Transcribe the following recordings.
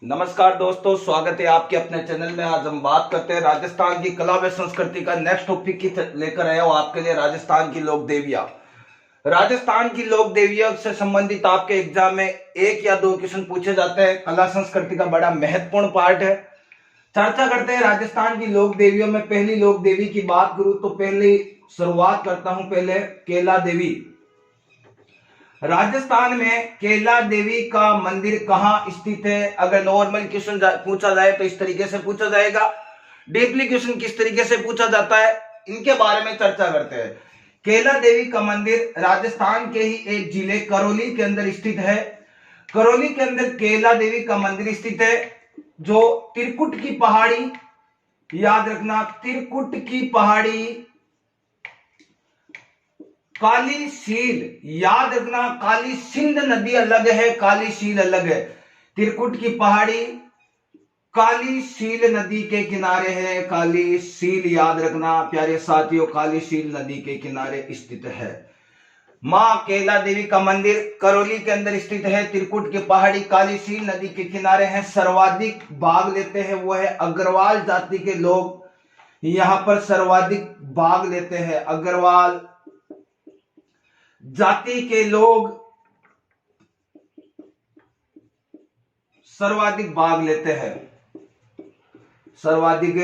नमस्कार दोस्तों, स्वागत है आपके अपने चैनल में। आज हम बात करते हैं राजस्थान की कला व संस्कृति का। नेक्स्ट टॉपिक की लेकर आया हूं आपके लिए राजस्थान की लोक देवियां। राजस्थान की लोक देवियों से संबंधित आपके एग्जाम में 1 या 2 क्वेश्चन पूछे जाते हैं। कला संस्कृति का बड़ा महत्वपूर्ण पार्ट है। चर्चा करते हैं राजस्थान की लोक देवियों में। पहली लोक देवी की बात करूं तो पहली शुरुआत करता हूं पहले केला देवी। राजस्थान में केला देवी का मंदिर कहां स्थित है? अगर नॉर्मल क्वेश्चन पूछा जाए तो इस तरीके से पूछा जाएगा। डीपली क्वेश्चन किस तरीके से पूछा जाता है, इनके बारे में चर्चा करते हैं। केला देवी का मंदिर राजस्थान के ही एक जिले करौली के अंदर स्थित है। करौली के अंदर केला देवी का मंदिर स्थित है, जो त्रिकुट की पहाड़ी, याद रखना, त्रिकुट की पहाड़ी, काली सील, याद रखना, काली सिंध नदी अलग है, काली सील अलग है। त्रिकुट की पहाड़ी काली सील नदी के किनारे है। काली सील, याद रखना प्यारे साथियों, काली सील नदी के किनारे स्थित है। मां केला देवी का मंदिर करौली के अंदर स्थित है। त्रिकुट की पहाड़ी काली सील नदी के किनारे है। सर्वाधिक भाग लेते हैं वो है अग्रवाल जाति के लोग, यहां पर सर्वाधिक भाग लेते हैं। अग्रवाल जाति के लोग सर्वाधिक भाग लेते हैं, सर्वाधिक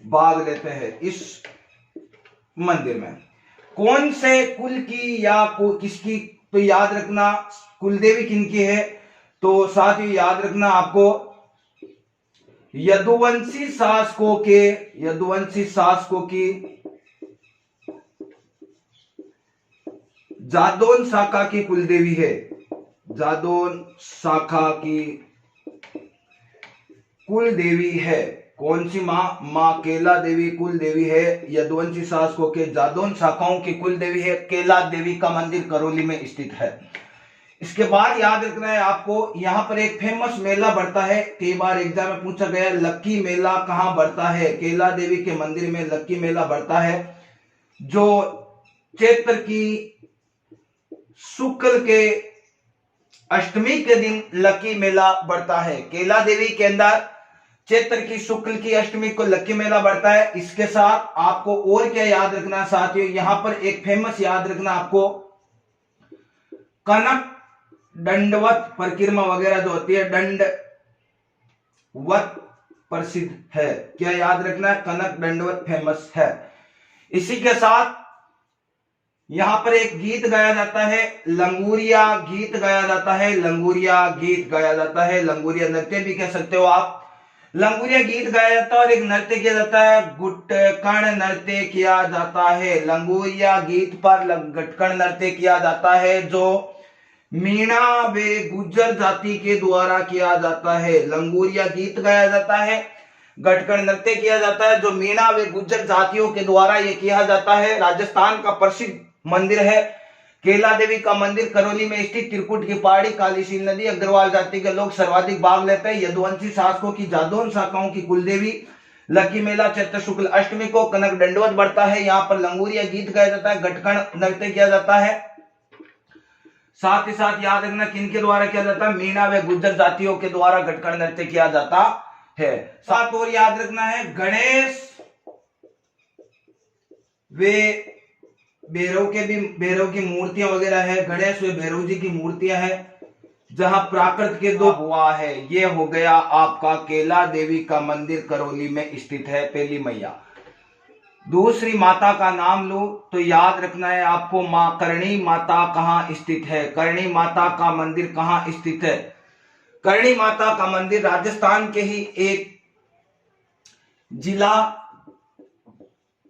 भाग लेते हैं इस मंदिर में। कौन से कुल की या किसकी? तो याद रखना कुलदेवी किनकी है, तो साथ ही याद रखना आपको यदुवंशी शासकों के, यदुवंशी शासकों की जादौन शाखा की कुलदेवी है। जादौन शाखा की कुलदेवी है। कौन सी मां? मां केला देवी कुलदेवी है। यदुवंशी शासकों के जादौन शाखाओं की कुलदेवी है। केला देवी का मंदिर करौली में स्थित है। इसके बाद याद रखना है आपको, यहां पर एक फेमस मेला बढ़ता है, कई बार एग्जाम में पूछा गया। लक्की मेला कहां बढ़ता है? केला देवी के मंदिर में लक्की मेला बढ़ता है, जो चैत्र की शुक्ल के अष्टमी के दिन लक्की मेला बढ़ता है। केला देवी के अंदर चैत्र की शुक्ल की अष्टमी को लक्की मेला बढ़ता है। इसके साथ आपको और क्या याद रखना साथियों, यहां पर एक फेमस याद रखना आपको, कनक दंडवत परिक्रमा वगैरह जो होती है, दंडवत प्रसिद्ध है। क्या याद रखना? कनक दंडवत फेमस है। इसी के साथ यहां पर एक गीत गाया जाता है, लंगूरिया गीत गाया जाता है। लंगूरिया गीत गाया जाता है, लंगूरिया नृत्य भी कह सकते हो आप। लंगूरिया गीत गाया जाता है और एक नृत्य किया जाता है, गुटकण नृत्य किया जाता है। लंगूरिया गीत पर गटकण नृत्य किया जाता है, जो मीणा वे गुज्जर जाति के द्वारा किया जाता है। लंगूरिया गीत गाया जाता है, गटकण नृत्य किया जाता है, जो मीणा वे गुज्जर जातियों के द्वारा ये किया जाता है। राजस्थान का प्रसिद्ध मंदिर है केला देवी का मंदिर, करौली में स्थित, त्रिकुट की पहाड़ी, काली सील नदी, अग्रवाल जाति के लोग सर्वाधिक भाग लेते हैं। यदुवंशी शासकों की जादौन शाखाओं की कुलदेवी, लक्की मेला चैत्र शुक्ल अष्टमी को, कनक दंडवत बढ़ता है, यहाँ पर लंगूरिया गीत गाया जाता है, गटकण नृत्य किया जाता है। साथ ही साथ याद रखना किनके द्वारा किया जाता है? मीणा व गुज्जर जातियों के द्वारा गटकण नृत्य किया जाता है। साथ और याद रखना है, गणेश वे भैरव की मूर्तियां वगैरह है। गणेश व भैरव जी की मूर्तियां हैं, जहां प्राकृत के दो हुआ है। ये हो गया आपका केला देवी का मंदिर करौली में स्थित है, पहली मैया। दूसरी माता का नाम लो तो याद रखना है आपको, मां करणी माता कहां स्थित है? करणी माता का मंदिर कहां स्थित है? करणी माता का मंदिर राजस्थान के ही एक जिला,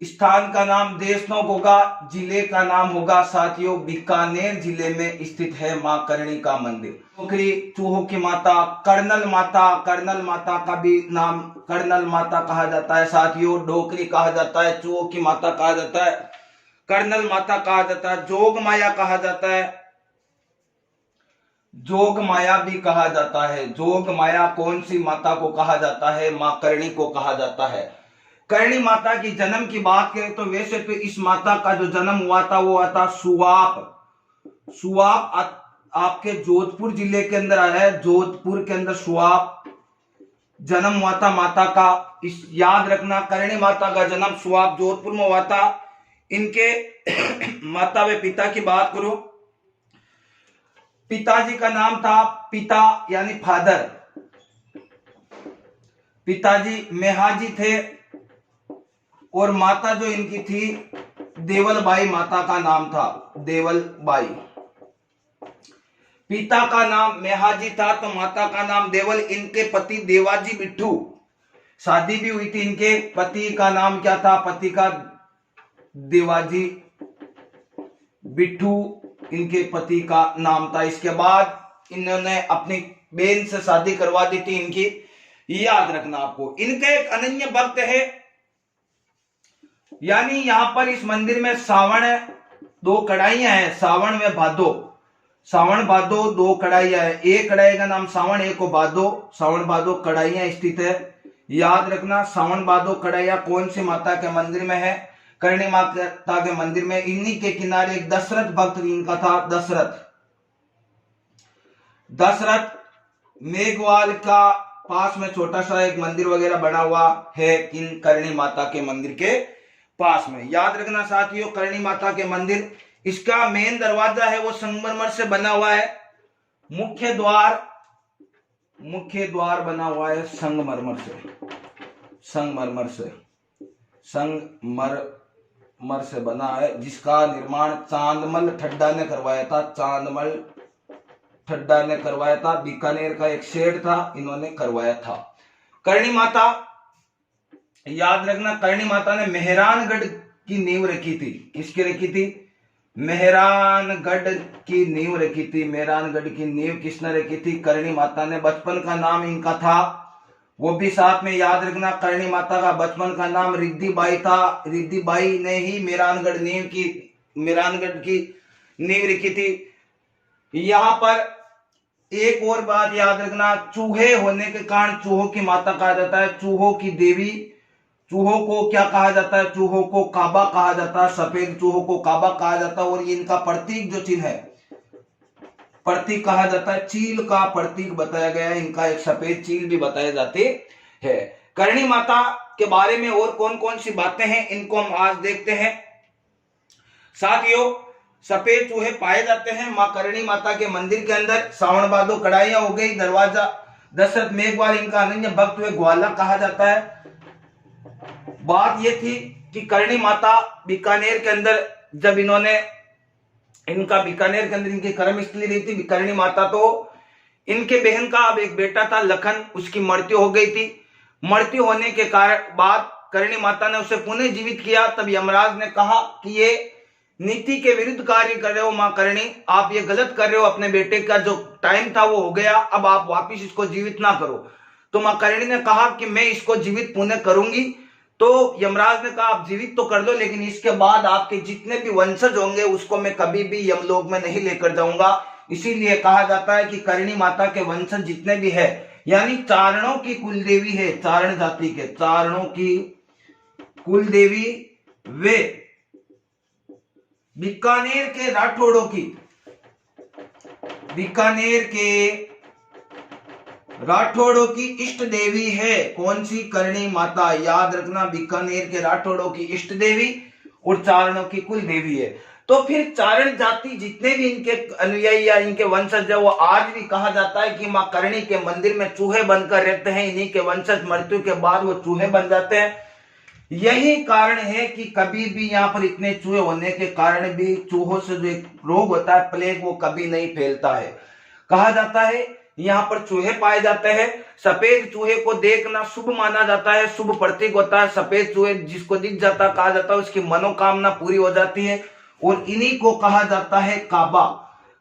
स्थान का नाम देशनोक होगा, जिले का नाम होगा साथियों बीकानेर जिले में स्थित है मां करणी का मंदिर। डोकरी चूहों की माता, कर्नल माता, कर्नल माता का भी नाम कर्नल माता कहा जाता है साथियों। डोकरी कहा जाता है, चूहों की माता कहा जाता है, कर्नल माता कहा जाता है, जोग माया कहा जाता है, जोग माया भी कहा जाता है। जोग माया कौन सी माता को कहा जाता है? मां करणी को कहा जाता है। करणी माता की जन्म की बात करें तो वैसे तो इस माता का जो जन्म हुआ था वो हुआ था सुवाप आपके जोधपुर जिले के अंदर आया है। जोधपुर के अंदर सुआब जन्म हुआ था माता का। इस याद रखना, करणी माता का जन्म सुआब जोधपुर में हुआ था। इनके माता व पिता की बात करो, पिताजी का नाम था पिता यानी फादर, पिताजी मेहाजी थे, और माता जो इनकी थी देवलबाई माता का नाम था, देवलबाई। पिता का नाम मेहाजी था तो माता का नाम देवल। इनके पति देवाजी बिट्ठू, शादी भी हुई थी इनके, पति का नाम क्या था, पति का देवाजी बिट्ठू इनके पति का नाम था। इसके बाद इन्होंने अपनी बहन से शादी करवा दी थी इनकी, याद रखना आपको। इनके एक अनन्य भक्त है, यानी यहां पर इस मंदिर में सावण है, 2 कढ़ाइयां हैं, सावण व भादो, सावण भादो 2 कढ़ाइयां है। एक कढ़ाई का नाम सावण, एक को भादो, सावण भादो कढ़ाइयां स्थित है, याद रखना। सावण भादो कढ़ाइयां कौन सी माता के मंदिर में है, करणी माता के मंदिर में। इन्हीं के किनारे एक दशरथ भक्त इनका था, दशरथ मेघवाल का पास में छोटा सा एक मंदिर वगैरह बना हुआ है इन करणी माता के मंदिर के पास में, याद रखना साथियों। करणी माता के मंदिर, इसका मेन दरवाजा है वो संगमरमर से बना हुआ है। मुख्य द्वार बना हुआ है संगमरमर से बना है, जिसका निर्माण चांदमल ठड्डा ने करवाया था, चांदमल ठड्डा ने करवाया था। बीकानेर का एक शेर था, इन्होंने करवाया था। करणी माता, याद रखना, करणी माता ने मेहरानगढ़ की नींव रखी थी। किसकी रखी थी, मेहरानगढ़ की नींव रखी थी। मेहरानगढ़ की नींव किसने रखी थी, करणी माता ने। बचपन का नाम इनका था वो भी साथ में याद रखना, करणी माता का बचपन का नाम रिद्धिबाई था। रिद्धिबाई ने ही मेहरानगढ़ की नींव रखी थी। यहां पर एक और बात याद रखना, चूहे होने के कारण चूहों की माता कहा जाता है, चूहों की देवी। चूहों को क्या कहा जाता है, चूहों को काबा कहा जाता है, सफेद चूहों को काबा कहा जाता है। और ये इनका प्रतीक जो चिन्ह है, प्रतीक कहा जाता है, चील का प्रतीक बताया गया है। इनका एक सफेद चील भी बताए जाते हैं। करणी माता के बारे में और कौन कौन सी बातें हैं, इनको हम आज देखते हैं साथियों। सफेद चूहे पाए जाते हैं मां करणी माता के मंदिर के अंदर। सावन भादो कढ़ाइयां हो गई, दरवाजा दशरथ मेघवाल इनका अनन्य भक्त हुए, ग्वाला कहा जाता है। बात यह थी कि करणी माता बीकानेर के अंदर, जब बीकानेर के अंदर इनकी कर्मस्थली रही थी करणी माता, तो इनके बहन का अब एक बेटा था लखन, उसकी मृत्यु हो गई थी। मृत्यु होने के कारण बाद करणी माता ने उसे पुनः जीवित किया। तब यमराज ने कहा कि ये नीति के विरुद्ध कार्य कर रहे हो मां करणी, आप ये गलत कर रहे हो, अपने बेटे का जो टाइम था वो हो गया, अब आप वापिस इसको जीवित ना करो। तो मां करणी ने कहा कि मैं इसको जीवित पुनः करूंगी। तो यमराज ने कहा आप जीवित तो कर दो, लेकिन इसके बाद आपके जितने भी वंशज होंगे उसको मैं कभी भी यमलोक में नहीं लेकर जाऊंगा। इसीलिए कहा जाता है कि करणी माता के वंशज जितने भी है, यानी चारणों की कुलदेवी है, चारण जाति के चारणों की कुलदेवी, वे बीकानेर के राठौड़ों की इष्ट देवी है। कौन सी, करणी माता। याद रखना, बीकानेर के राठौड़ों की इष्ट देवी और चारणों की कुल देवी है। तो फिर चारण जाति जितने भी इनके अनुयायी या इनके वंशज है, वो आज भी कहा जाता है कि मां करणी के मंदिर में चूहे बनकर रहते हैं। इन्हीं के वंशज मृत्यु के बाद वो चूहे बन जाते हैं। यही कारण है कि कभी भी यहाँ पर इतने चूहे होने के कारण भी चूहों से जो एक रोग होता है प्लेग, वो कभी नहीं फैलता है। कहा जाता है यहाँ पर चूहे पाए जाते हैं। सफेद चूहे को देखना शुभ माना जाता है, शुभ प्रतीक होता है। सफेद चूहे जिसको दिख जाता कहा जाता है उसकी मनोकामना पूरी हो जाती है। और इन्हीं को कहा जाता है काबा।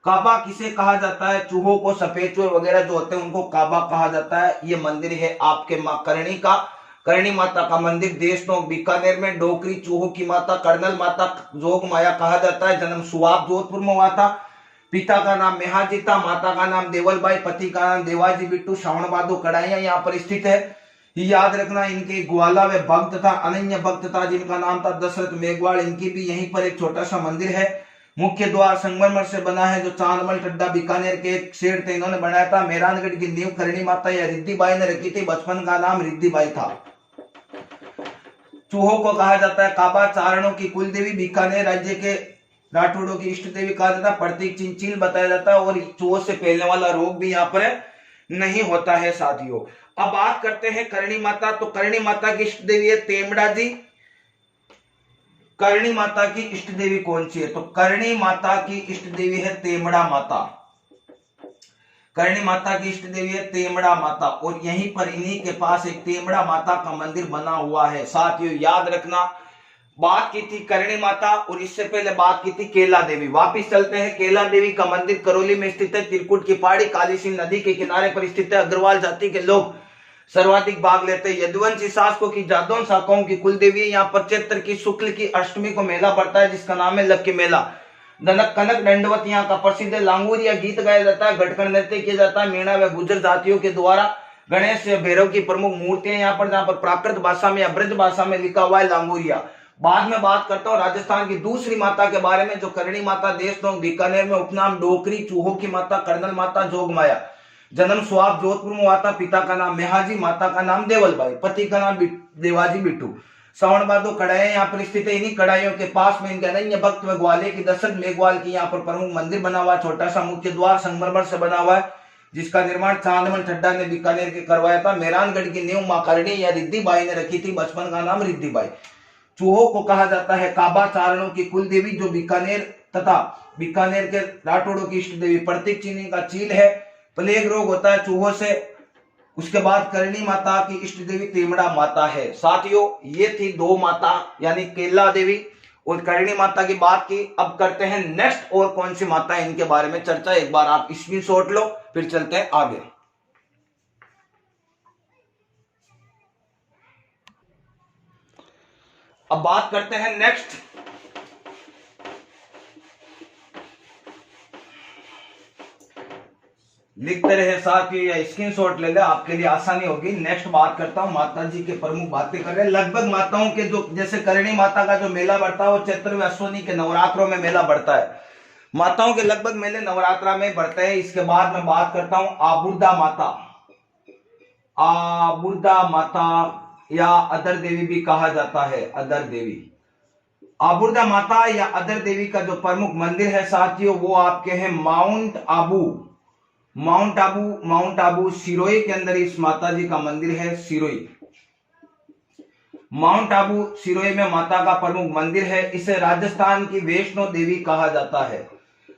काबा किसे कहा जाता है, चूहों को, सफेद चूहे वगैरह जो होते हैं उनको काबा कहा जाता है। ये मंदिर है आपके मां करणी का, करणी माता का मंदिर देशनोक बीकानेर में। डोकरी चूहों की माता, कर्नल माता, जोग माया कहा जाता है। जन्म सुआब जोधपुर में हुआ था। पिता का नाम मेहाजी था, माता का नाम देवलबाई, पति का नाम देवाजी बिट्टू। श्रावण भादो कढ़ाइयां यहाँ पर स्थित है। याद रखना, इनके ग्वाला व भक्त था, अनन्य भक्त था जिनका नाम था दशरथ मेघवाल। इनकी भी यहीं पर एक छोटा सा मंदिर है। मुख्य द्वार संगमरमर से बना है, जो चांदमल टड्डा बीकानेर के एक सेठ थे, इन्होंने बनाया था। मेहरानगढ़ की नींव करणी माता या रिद्धिबाई ने रखी थी, बचपन का नाम रिद्धिबाई था। चूहों को कहा जाता है काबा, चारणों की कुल देवी, बीकानेर राज्य के राठौड़ों की इष्ट देवी कहा जाता है, प्रतीक चिंचिल बताया जाता है, और चूहों से फैलने वाला रोग भी यहाँ पर नहीं होता है साथियों। अब बात करते हैं करणी माता। तो करणी माता की इष्ट देवी है तेमड़ा जी। करणी माता की इष्ट देवी कौन सी है? तो करणी माता की इष्ट देवी है तेमड़ा माता। करणी माता की इष्ट देवी है तेमड़ा माता, और यहीं पर इन्हीं के पास एक तेमड़ा माता का मंदिर बना हुआ है साथियों, याद रखना। बात की थी करणी माता, और इससे पहले बात की थी केला देवी। वापिस चलते हैं। केला देवी का मंदिर करौली में स्थित है, त्रिकुट की पहाड़ी काली सिंध नदी के किनारे पर स्थित है। अग्रवाल जाति के लोग सर्वाधिक भाग लेते हैं। यदुवंशी शासकों की जादौन शाखाओं की कुल देवी। यहाँ पर चैत्र की शुक्ल की अष्टमी को मेला पड़ता है, जिसका नाम है लक्की मेला। कनक दंडवत यहाँ का प्रसिद्ध है। लांगूरिया गीत गाया जाता है, घटकन नृत्य किया जाता है। मीणा व गुजर जातियों के द्वारा गणेश भैरव की प्रमुख मूर्तियां यहाँ पर, जहां पर प्राकृत भाषा में या ब्रज भाषा में लिखा हुआ है लांगूरिया। बाद में बात करता हूँ राजस्थान की दूसरी माता के बारे में, जो करणी माता, देशनोक बीकानेर में उपनाम डोकरी, चूहों की माता कर्नल माता जोगमाया। जन्म स्वाब जोधपुर में हुआ था। पिता का नाम मेहाजी, माता का नाम देवलबाई, पति का नाम देवाजी बिट्टू। श्रवण बादो कढ़ाई यहाँ पर स्थित है। इन्हीं कढ़ाइयों के पास में इनके अनन्य भक्त व ग्वालियर की दशरथ मेघवाल की यहाँ पर प्रमुख मंदिर बना हुआ। छोटा सा मुख्य द्वार संगमरमर से बना हुआ है, जिसका निर्माण चांदमल ठड्डा ने बीकानेर के करवाया था। मेहरानगढ़ की नींव मां करणी या रिद्धिबाई ने रखी थी, बचपन का नाम रिद्धिबाई। चूहों को कहा जाता है काबा, चारणों की कुल देवी, जो बीकानेर तथा बीकानेर के राठौड़ों की इष्ट देवी। प्रतीक चिन्ह का चील है। प्लेग रोग होता है चूहों से। उसके बाद करणी माता की इष्ट देवी तेमड़ा माता है साथियों। ये थी दो माता, यानी केला देवी और करणी माता की बात की। अब करते हैं नेक्स्ट और कौन सी माता है इनके बारे में चर्चा। एक बार आप स्क्रीनशॉट लो, फिर चलते हैं आगे। अब बात करते हैं नेक्स्ट। लिखते रहे साथियों या स्क्रीनशॉट ले ले, आपके लिए आसानी होगी। नेक्स्ट बात करता हूं, माता जी के प्रमुख बातें कर रहे हैं। लगभग माताओं के जो, जैसे करणी माता का जो मेला बढ़ता है वो चैत्र व अश्विनी के नवरात्रों में मेला बढ़ता है। माताओं के लगभग मेले नवरात्रा में बढ़ते हैं। इसके बाद मैं बात करता हूं आबुर्दा माता। आबुर्दा माता या अदर देवी भी कहा जाता है, अदर देवी। आबुर्दा माता या अदर देवी का जो प्रमुख मंदिर है साथियों, वो आपके हैं माउंट आबू। माउंट आबू सिरोही के अंदर इस माता जी का मंदिर है। सिरोही, माउंट आबू सिरोही में माता का प्रमुख मंदिर है। इसे राजस्थान की वैष्णो देवी कहा जाता है।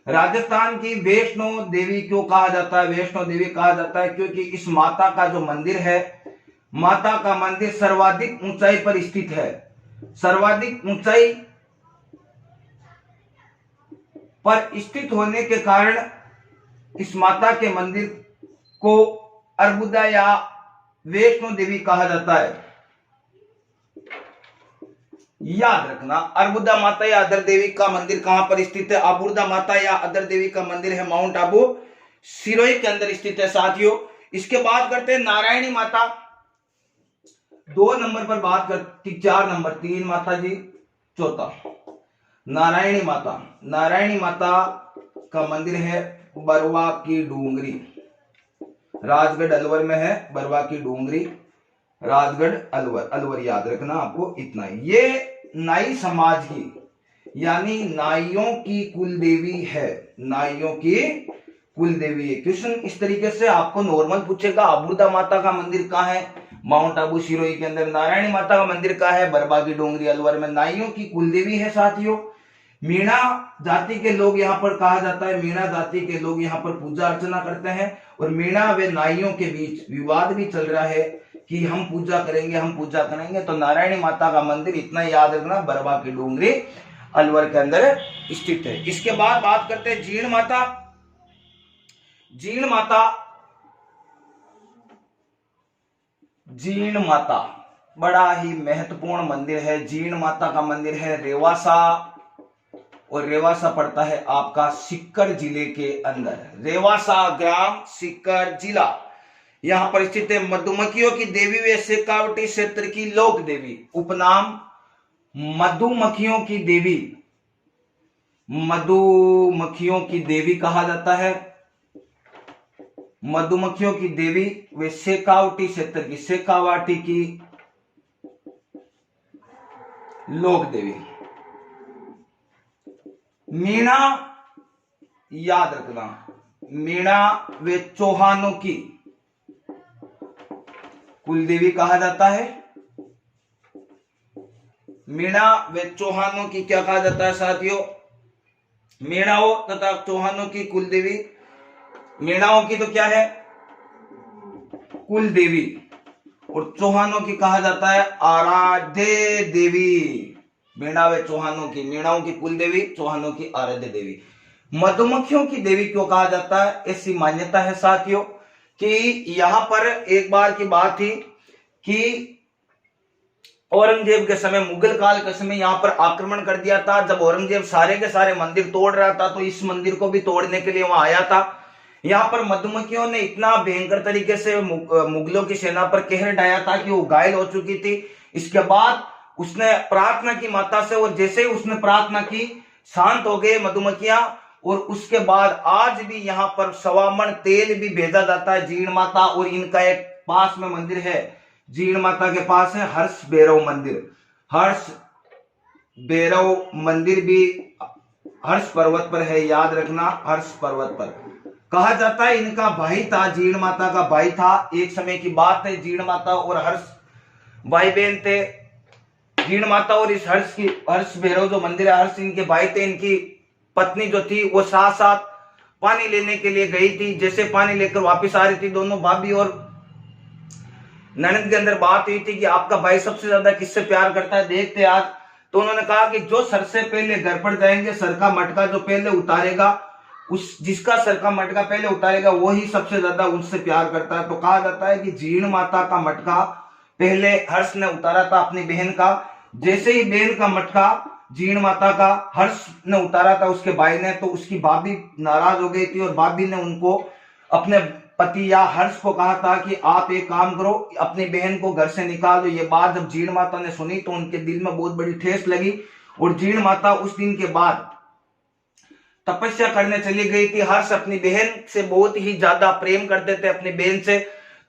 राजस्थान की वैष्णो देवी क्यों कहा जाता है? वैष्णो देवी कहा जाता है क्योंकि इस माता का जो मंदिर है, माता का मंदिर सर्वाधिक ऊंचाई पर स्थित है। सर्वाधिक ऊंचाई पर स्थित होने के कारण इस माता के मंदिर को अर्बुदा या वैष्णो देवी कहा जाता है। याद रखना, अर्बुदा माता या अदर देवी का मंदिर कहां पर स्थित है? आबुर्दा माता या अदर देवी का मंदिर है माउंट आबू सिरोही के अंदर स्थित है साथियों। इसके बाद करते हैं नारायणी माता। 2 नंबर पर बात करती, 4 नंबर 3 माता जी, चौथा नारायणी माता। नारायणी माता का मंदिर है बरवा की डूंगरी, राजगढ़ अलवर में है। बरवा की डूंगरी, राजगढ़ अलवर, अलवर याद रखना आपको इतना ही। ये नाई समाज की, यानी नाइयों की कुल देवी है। नाइयों की कुल देवी है। क्वेश्चन इस तरीके से आपको नॉर्मल पूछेगा, आबुर्दा माता का मंदिर कहाँ है? माउंट आबू सिरोही के अंदर। नारायणी माता का मंदिर कहाँ है? बरबा की डोंगरी अलवर में। नाइयों की कुल देवी है साथियों। मीणा जाति के लोग यहाँ पर कहा जाता है, मीणा जाति के लोग यहाँ पर पूजा अर्चना करते हैं। और मीणा व नाइयों के बीच विवाद भी चल रहा है कि हम पूजा करेंगे, हम पूजा करेंगे। तो नारायणी माता का मंदिर इतना याद रखना, बरबा की डूंगरी अलवर के अंदर स्थित है। इसके बाद बात करते हैं जीण माता। जीण माता, जीण माता बड़ा ही महत्वपूर्ण मंदिर है। जीण माता का मंदिर है रेवासा, और रेवासा पड़ता है आपका सीकर जिले के अंदर। रेवासा ग्राम, सीकर जिला, यहां पर स्थित है। मधुमक्खियों की देवी व शेखावटी क्षेत्र की लोक देवी, उपनाम मधुमक्खियों की देवी। मधुमक्खियों की देवी कहा जाता है। मधुमक्खियों की देवी वे शेखावटी क्षेत्र की, शेखावाटी की लोक देवी। मीणा, याद रखना, मीणा वे चौहानों की कुलदेवी कहा जाता है। मीणा वे चौहानों की क्या कहा जाता है साथियों? मीणाओं तथा चौहानों की कुलदेवी। मीणाओं की तो क्या है? कुलदेवी, और चौहानों की कहा जाता है आराध्य देवी। मीणा वे चौहानों की, मीणाओं की कुलदेवी, चौहानों की आराध्य देवी। मधुमक्खियों की देवी क्यों कहा जाता है? ऐसी मान्यता है साथियों कि यहां पर एक बार की बात थी कि औरंगजेब के समय, मुगल काल के समय यहां पर आक्रमण कर दिया था। जब औरंगजेब सारे के सारे मंदिर तोड़ रहा था तो इस मंदिर को भी तोड़ने के लिए वहां आया था। यहां पर मधुमक्खियों ने इतना भयंकर तरीके से मुगलों की सेना पर कहर ढाया था कि वो घायल हो चुकी थी। इसके बाद उसने प्रार्थना की माता से, और जैसे ही उसने प्रार्थना की शांत हो गए मधुमक्खियां। और उसके बाद आज भी यहां पर सवामण तेल भी भेजा जाता है जीण माता, और इनका एक पास में मंदिर है, जीण माता के पास है हर्ष भैरव मंदिर। हर्ष भैरव मंदिर भी हर्ष पर्वत पर है, याद रखना, हर्ष पर्वत पर। कहा जाता है इनका भाई था, जीण माता का भाई था। एक समय की बात है, जीण माता और हर्ष भाई बहन थे। जीण माता और इस हर्ष भैरव जो मंदिर है, हर्ष इनके भाई थे। इनकी पत्नी जो थी वो साथ साथ पानी लेने के लिए गई थी। जैसे पानी लेकर वापस आ रही थी, दोनों भाभी और ननद के अंदर बात हुई थी कि आपका भाई सबसे ज्यादा किससे प्यार करता है, देखते आज। तो उन्होंने कहा कि जो सर से पहले घर पर जाएंगे, सर का मटका जो पहले उतारेगा, उस जिसका सर का मटका पहले उतारेगा वही सबसे ज्यादा उनसे प्यार करता है। तो कहा जाता है कि जीण माता का मटका पहले हर्ष ने उतारा था अपनी बहन का। जैसे ही बहन का मटका जीण माता का हर्ष ने उतारा था उसके भाई ने, तो उसकी भाभी नाराज हो गई थी, और भाभी ने उनको, अपने पति या हर्ष को कहा था कि आप एक काम करो, अपनी बहन को घर से निकाल दो। ये बात जब जीण माता ने सुनी तो उनके दिल में बहुत बड़ी ठेस लगी, और जीण माता उस दिन के बाद तपस्या करने चली गई थी। हर्ष अपनी बहन से बहुत ही ज्यादा प्रेम करते थे, अपनी बहन से।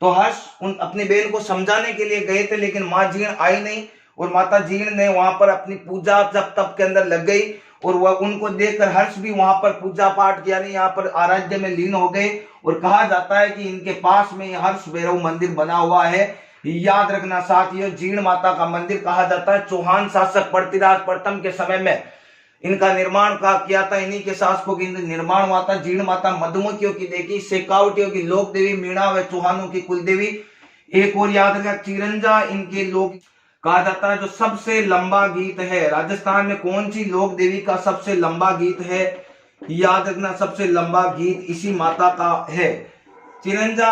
तो हर्ष अपनी बहन को समझाने के लिए गए थे, लेकिन माँ जीण आई नहीं, और माता जीण ने वहां पर अपनी पूजा जब तप के अंदर लग गई, और वह उनको देखकर हर्ष भी वहां पर पूजा पाठ यानी यहाँ पर आराध्य में लीन हो गए। और कहा जाता है कि इनके पास में हर्ष भैरव मंदिर बना हुआ है। याद रखना साथियों, जीण माता का मंदिर कहा जाता है चौहान शासक पृथ्वीराज प्रथम के समय में इनका निर्माण किया था। इन्हीं के शासकों की निर्माण हुआ था। जीण माता मधुमक्खियों की देवी, शेखावटियों की लोक देवी, मीणा व चौहानों की कुलदेवी। एक और याद रखना, चिरंजा इनके लोक कहा जाता है। जो सबसे लंबा गीत है राजस्थान में, कौन सी लोक देवी का सबसे लंबा गीत है? याद रखना, सबसे लंबा गीत इसी माता का है। चिरंजा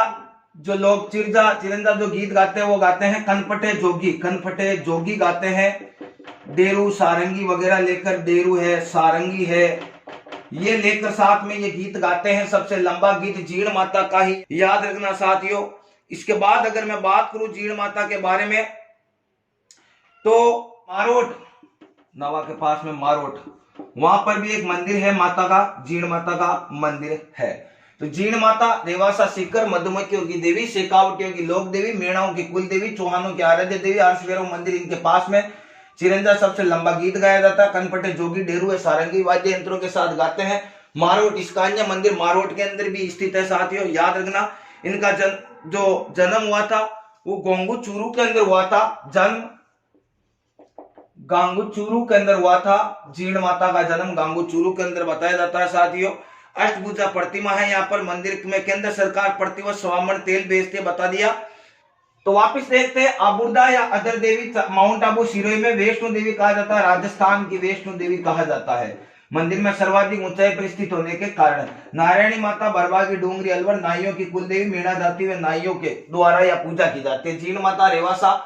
जो लोग चिरंजा जो गीत गाते हैं वो गाते हैं कनपटे जोगी, कनपटे जोगी गाते हैं। डेरू सारंगी वगैरह लेकर, डेरू है, सारंगी है, ये लेकर साथ में ये गीत गाते हैं। सबसे लंबा गीत जीण माता का ही, याद रखना साथियों। इसके बाद अगर मैं बात करूं जीण माता के बारे में, तो मारोट, नवा के पास में मारोट, वहां पर भी एक मंदिर है माता का, जीण माता का मंदिर है। तो जीण माता रेवासा सीकर, मधुमक्खियों की देवी, शेखावटियों की लोक देवी, मीणाओं की कुल देवी, चौहानों की आराध्य देवी, हर्ष भैरव मंदिर इनके पास में। चिरंजा सबसे लंबा गीत गाया जाता है। कनपटे जोगी डेरू है, सारंगी वाद्य यंत्रों के साथ गाते हैं। मारोट, इसका अन्य मंदिर मारोट के अंदर भी स्थित है साथियों। याद रखना, इनका जो जन्म हुआ था वो गोंगू चूरू के अंदर हुआ था। जन्म गांगू चूरू के अंदर हुआ था। जीण माता का जन्म गांगू चूरू के अंदर बताया जाता है साथियों। अष्टभुजा प्रतिमा है यहाँ पर मंदिर में। केंद्र सरकार प्रतिवर्ष सवामण तेल बेचती है, बता दिया। तो वापस देखते हैं आबुर्दा या अदर देवी, माउंट आबू सिरोही में वैष्णो देवी कहा जाता है, राजस्थान की वैष्णो देवी कहा जाता है। मंदिर में सर्वाधिक ऊंचाई पर स्थित होने के कारण। नारायणी माता बरबागी डूंगरी अलवर, नाइयों की कुलदेवी, मीणा जाति व नाइयों के द्वारा यह पूजा की जाती है। जीण माता रेवासा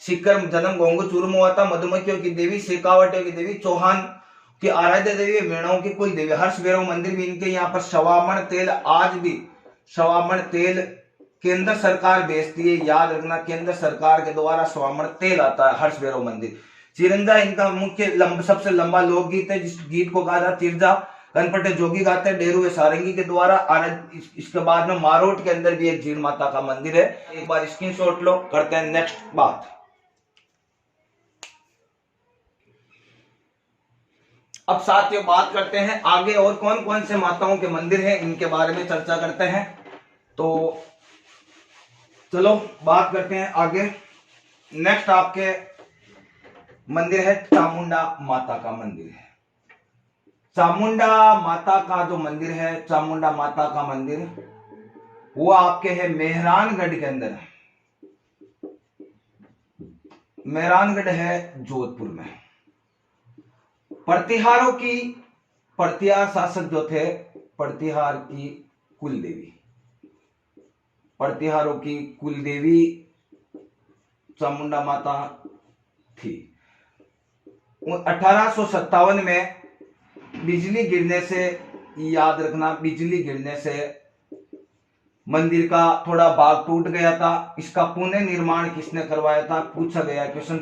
सीकर, जन्म गोंगू चूरू में हुआ था। मधुमक्खियों की देवी, शेखावटियों की देवी, चौहान की आराध्य देवी, मीणाओं की कुल देवी। हर्ष भैरव मंदिर भी इनके यहाँ पर सवामण तेल, आज भी सवामण तेल केंद्र सरकार बेचती है। याद रखना, केंद्र सरकार के द्वारा सवामण तेल आता है हर्ष भैरव मंदिर। चिरंजा इनका मुख्य सबसे लंबा लोकगीत है, जिस गीत को गाया चिरजा कनपटे जोगी गाते हैं डेरू सारंगी के द्वारा। इसके बाद में मारोट के अंदर भी एक जीण माता का मंदिर है। एक बार स्क्रीनशॉट लो, करते हैं नेक्स्ट बात। अब साथियों बात करते हैं आगे और कौन कौन से माताओं के मंदिर हैं, इनके बारे में चर्चा करते हैं। तो चलो बात करते हैं आगे। नेक्स्ट आपके मंदिर है चामुंडा माता का मंदिर है। चामुंडा माता का जो मंदिर है, चामुंडा माता का मंदिर वो आपके है मेहरानगढ़ के अंदर। मेहरानगढ़ है जोधपुर में। प्रतिहार शासक जो थे, प्रतिहार की कुल देवी, प्रतिहारों की कुल देवी चामुंडा माता थी। 1857 में बिजली गिरने से, याद रखना, बिजली गिरने से मंदिर का थोड़ा भाग टूट गया था। इसका पुनः निर्माण किसने करवाया था, पूछा गया क्वेश्चन।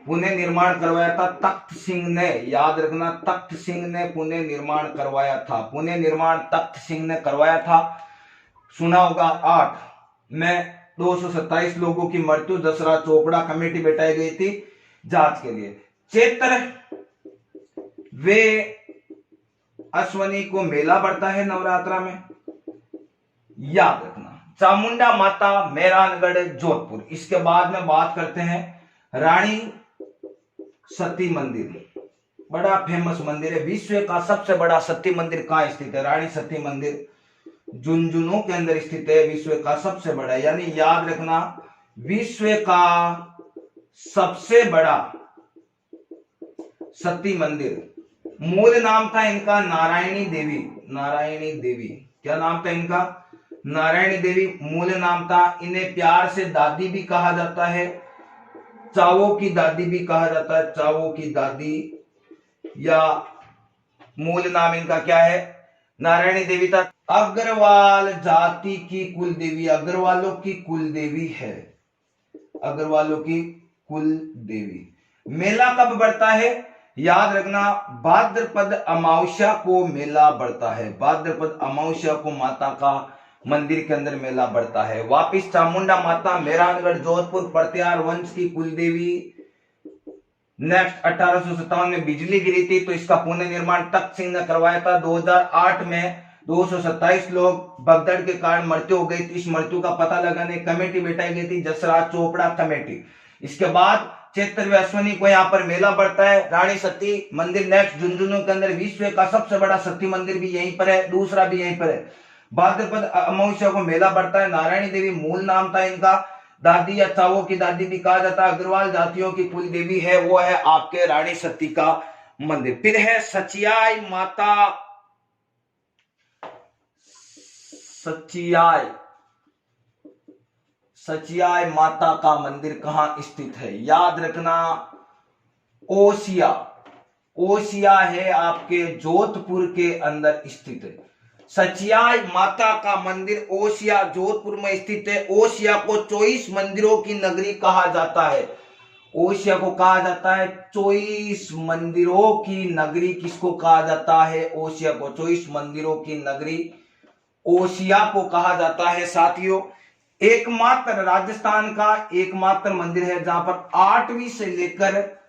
पुनः निर्माण करवाया था तख्त सिंह ने, याद रखना, तख्त सिंह ने पुनः निर्माण करवाया था। पुनः निर्माण तख्त सिंह ने करवाया था। सुना होगा 8 में 227 लोगों की मृत्यु, दसरा चोपड़ा कमेटी बैठाई गई थी जांच के लिए। चैत्र वे अश्वनी को मेला बढ़ता है नवरात्रा में, याद रखना। चामुंडा माता मेहरानगढ़ जोधपुर। इसके बाद में बात करते हैं रानी सती मंदिर, बड़ा फेमस मंदिर है। विश्व का सबसे बड़ा सती मंदिर कहां स्थित है, रानी सती मंदिर झुंझुनू के अंदर स्थित है। विश्व का सबसे बड़ा, यानी याद रखना, विश्व का सबसे बड़ा सती मंदिर। मूल नाम था इनका नारायणी देवी। नारायणी देवी, क्या नाम था इनका, नारायणी देवी मूल नाम था। इन्हें प्यार से दादी भी कहा जाता है, चावों की दादी भी कहा जाता है, चावों की दादी, या मूल नाम इनका क्या है, नारायणी देवी था। अग्रवाल जाति की कुल देवी, अग्रवालों की कुल देवी है, अग्रवालों की कुल देवी। मेला कब बढ़ता है, याद रखना, भाद्रपद अमावस्या को मेला बढ़ता है। भाद्रपद अमावस्या को माता का मंदिर के अंदर मेला बढ़ता है। वापिस चामुंडा माता मेहरानगढ़ जोधपुर, प्रतिहार वंश की कुल देवी। नेक्स्ट 1857 में बिजली गिरी थी तो इसका पुनः निर्माण तख्त सिंह ने करवाया था। 2008 में 227 लोग भगदड़ के कारण मृत्यु हो गई थी। इस मृत्यु का पता लगाने कमेटी बैठाई गई थी, जसरा चोपड़ा कमेटी। इसके बाद चैत्र अश्वनी को यहाँ पर मेला बढ़ता है। रानी सती मंदिर नेक्स्ट झुंझुनू के अंदर, विश्व का सबसे बड़ा सती मंदिर भी यहीं पर है, दूसरा भी यहीं पर है। भाद्रपद अमावस्या को मेला बढ़ता है। नारायणी देवी मूल नाम था इनका, दादी या चावों की दादी भी कहा जाता है। अग्रवाल जातियों की कुल देवी है, वो है आपके रानी सती का मंदिर। फिर है सचियाई माता, सचियाई माता का मंदिर कहां स्थित है, याद रखना, ओसिया। ओसिया है आपके जोधपुर के अंदर स्थित है। सचियाई माता का मंदिर ओसिया जोधपुर में स्थित है। ओसिया को 24 मंदिरों की नगरी कहा जाता है। ओसिया को कहा जाता है 24 मंदिरों की नगरी। किसको कहा जाता है, ओसिया को 24 मंदिरों की नगरी ओसिया को कहा जाता है। साथियों, एकमात्र राजस्थान का एकमात्र मंदिर है जहां पर 8वीं से लेकर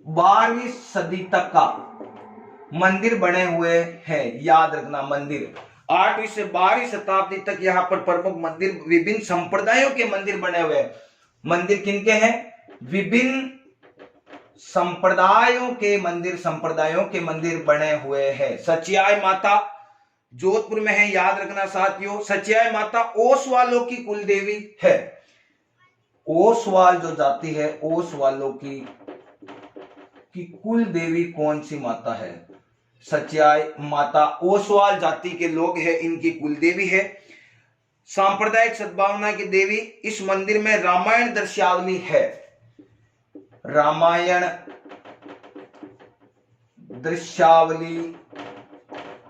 12वीं सदी तक का मंदिर बने हुए हैं। याद रखना, मंदिर 8वीं से 12वीं शताब्दी तक यहाँ पर प्रमुख मंदिर, विभिन्न संप्रदायों के मंदिर बने हुए हैं। मंदिर किनके हैं, विभिन्न संप्रदायों के मंदिर बने हुए हैं। सचियाई माता जोधपुर में है, याद रखना साथियों। सचियाई माता ओसवालों की कुल देवी है। ओसवाल जो जाति है, ओसवालों की कुल देवी कौन सी माता है, सचियाई माता ओसवाल जाति के लोग हैं, इनकी कुल देवी है। सांप्रदायिक सद्भावना की देवी। इस मंदिर में रामायण दृश्यावली है, रामायण दृश्यावली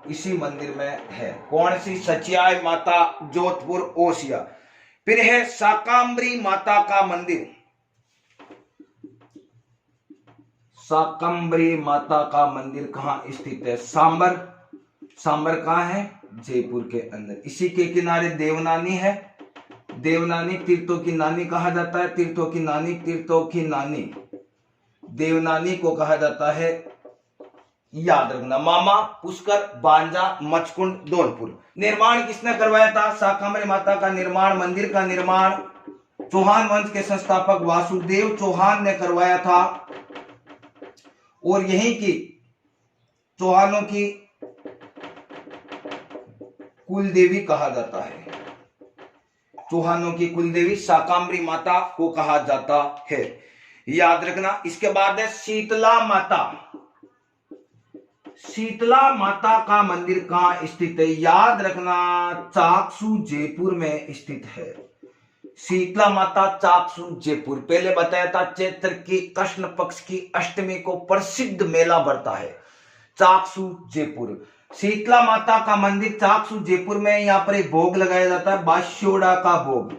इसी मंदिर में है। कौन सी, सचियाई माता जोधपुर ओसिया। फिर है शाकांबरी माता का मंदिर। शाकंभरी माता का मंदिर कहाँ स्थित है? सांबर। सांबर कहाँ है? जयपुर के अंदर। इसी के किनारे देवनानी है। देवनानी तीर्थों की नानी कहा जाता है। तीर्थों की नानी, तीर्थों की नानी देवनानी को कहा जाता है, याद रखना। मामा, पुष्कर, बांजा, मचकुंड, धौलपुर। निर्माण किसने करवाया था? शाकंभरी माता का निर्माण, मंदिर का निर्माण चौहान वंश के संस्थापक वासुदेव चौहान ने करवाया था। और यही की चौहानों की कुलदेवी कहा जाता है। चौहानों की कुलदेवी शाकंभरी माता को कहा जाता है, याद रखना। इसके बाद है शीतला माता। शीतला माता का मंदिर कहां स्थित है? याद रखना, चाकसू जयपुर में स्थित है। शीतला माता चाकसू जयपुर। पहले बताया था चैत्र की कृष्ण पक्ष की अष्टमी को प्रसिद्ध मेला बढ़ता है चाकसू जयपुर। शीतला माता का मंदिर चाकसू जयपुर में। यहाँ पर एक भोग लगाया जाता है, बास्योड़ा का भोग,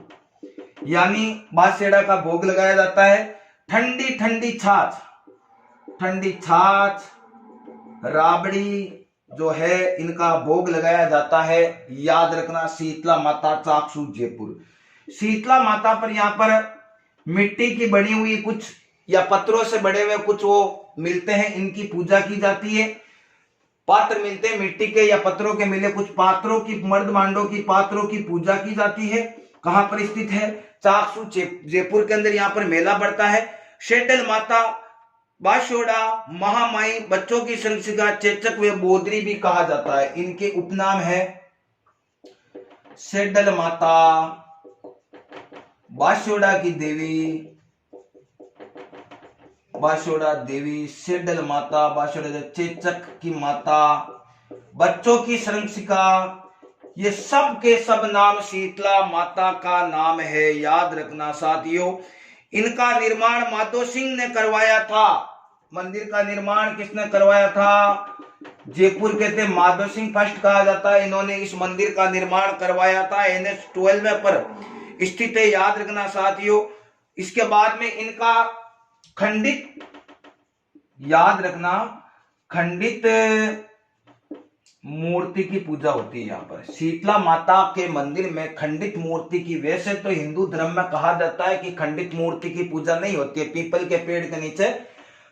यानी बास्योड़ा का भोग लगाया जाता है। ठंडी ठंडी छाछ, ठंडी छाछ, राबड़ी जो है, इनका भोग लगाया जाता है, याद रखना। शीतला माता चाकसू जयपुर। शीतला माता पर यहाँ पर मिट्टी की बनी हुई कुछ या पत्थरों से बड़े हुए कुछ वो मिलते हैं, इनकी पूजा की जाती है। पात्र मिलते हैं मिट्टी के या पत्थरों के मिले कुछ पात्रों की, मर्द मांडों की पात्रों की पूजा की जाती है। कहां पर स्थित है? चाकसू जयपुर के अंदर। यहाँ पर मेला बढ़ता है। शेडल माता, बास्योड़ा, महामाई, बच्चों की संरक्षिका, चेचक व बोदरी भी कहा जाता है। इनके उपनाम है शेडल माता, बास्योड़ा की देवी, बास्योड़ा देवी, शेडल माता, बास्योड़ा, चेचक की माता, बच्चों की संरक्षिका, ये सब के सब नाम शीतला माता का नाम है, याद रखना साथियों। इनका निर्माण माधो सिंह ने करवाया था। मंदिर का निर्माण किसने करवाया था? जयपुर के थे माधो सिंह फर्स्ट कहा जाता है। इन्होंने इस मंदिर का निर्माण करवाया था। NH-12 पर स्थित है, याद रखना साथियों। इसके बाद में इनका खंडित, याद रखना, खंडित मूर्ति की पूजा होती है। यहाँ पर शीतला माता के मंदिर में खंडित मूर्ति की, वैसे तो हिंदू धर्म में कहा जाता है कि खंडित मूर्ति की पूजा नहीं होती है, पीपल के पेड़ के नीचे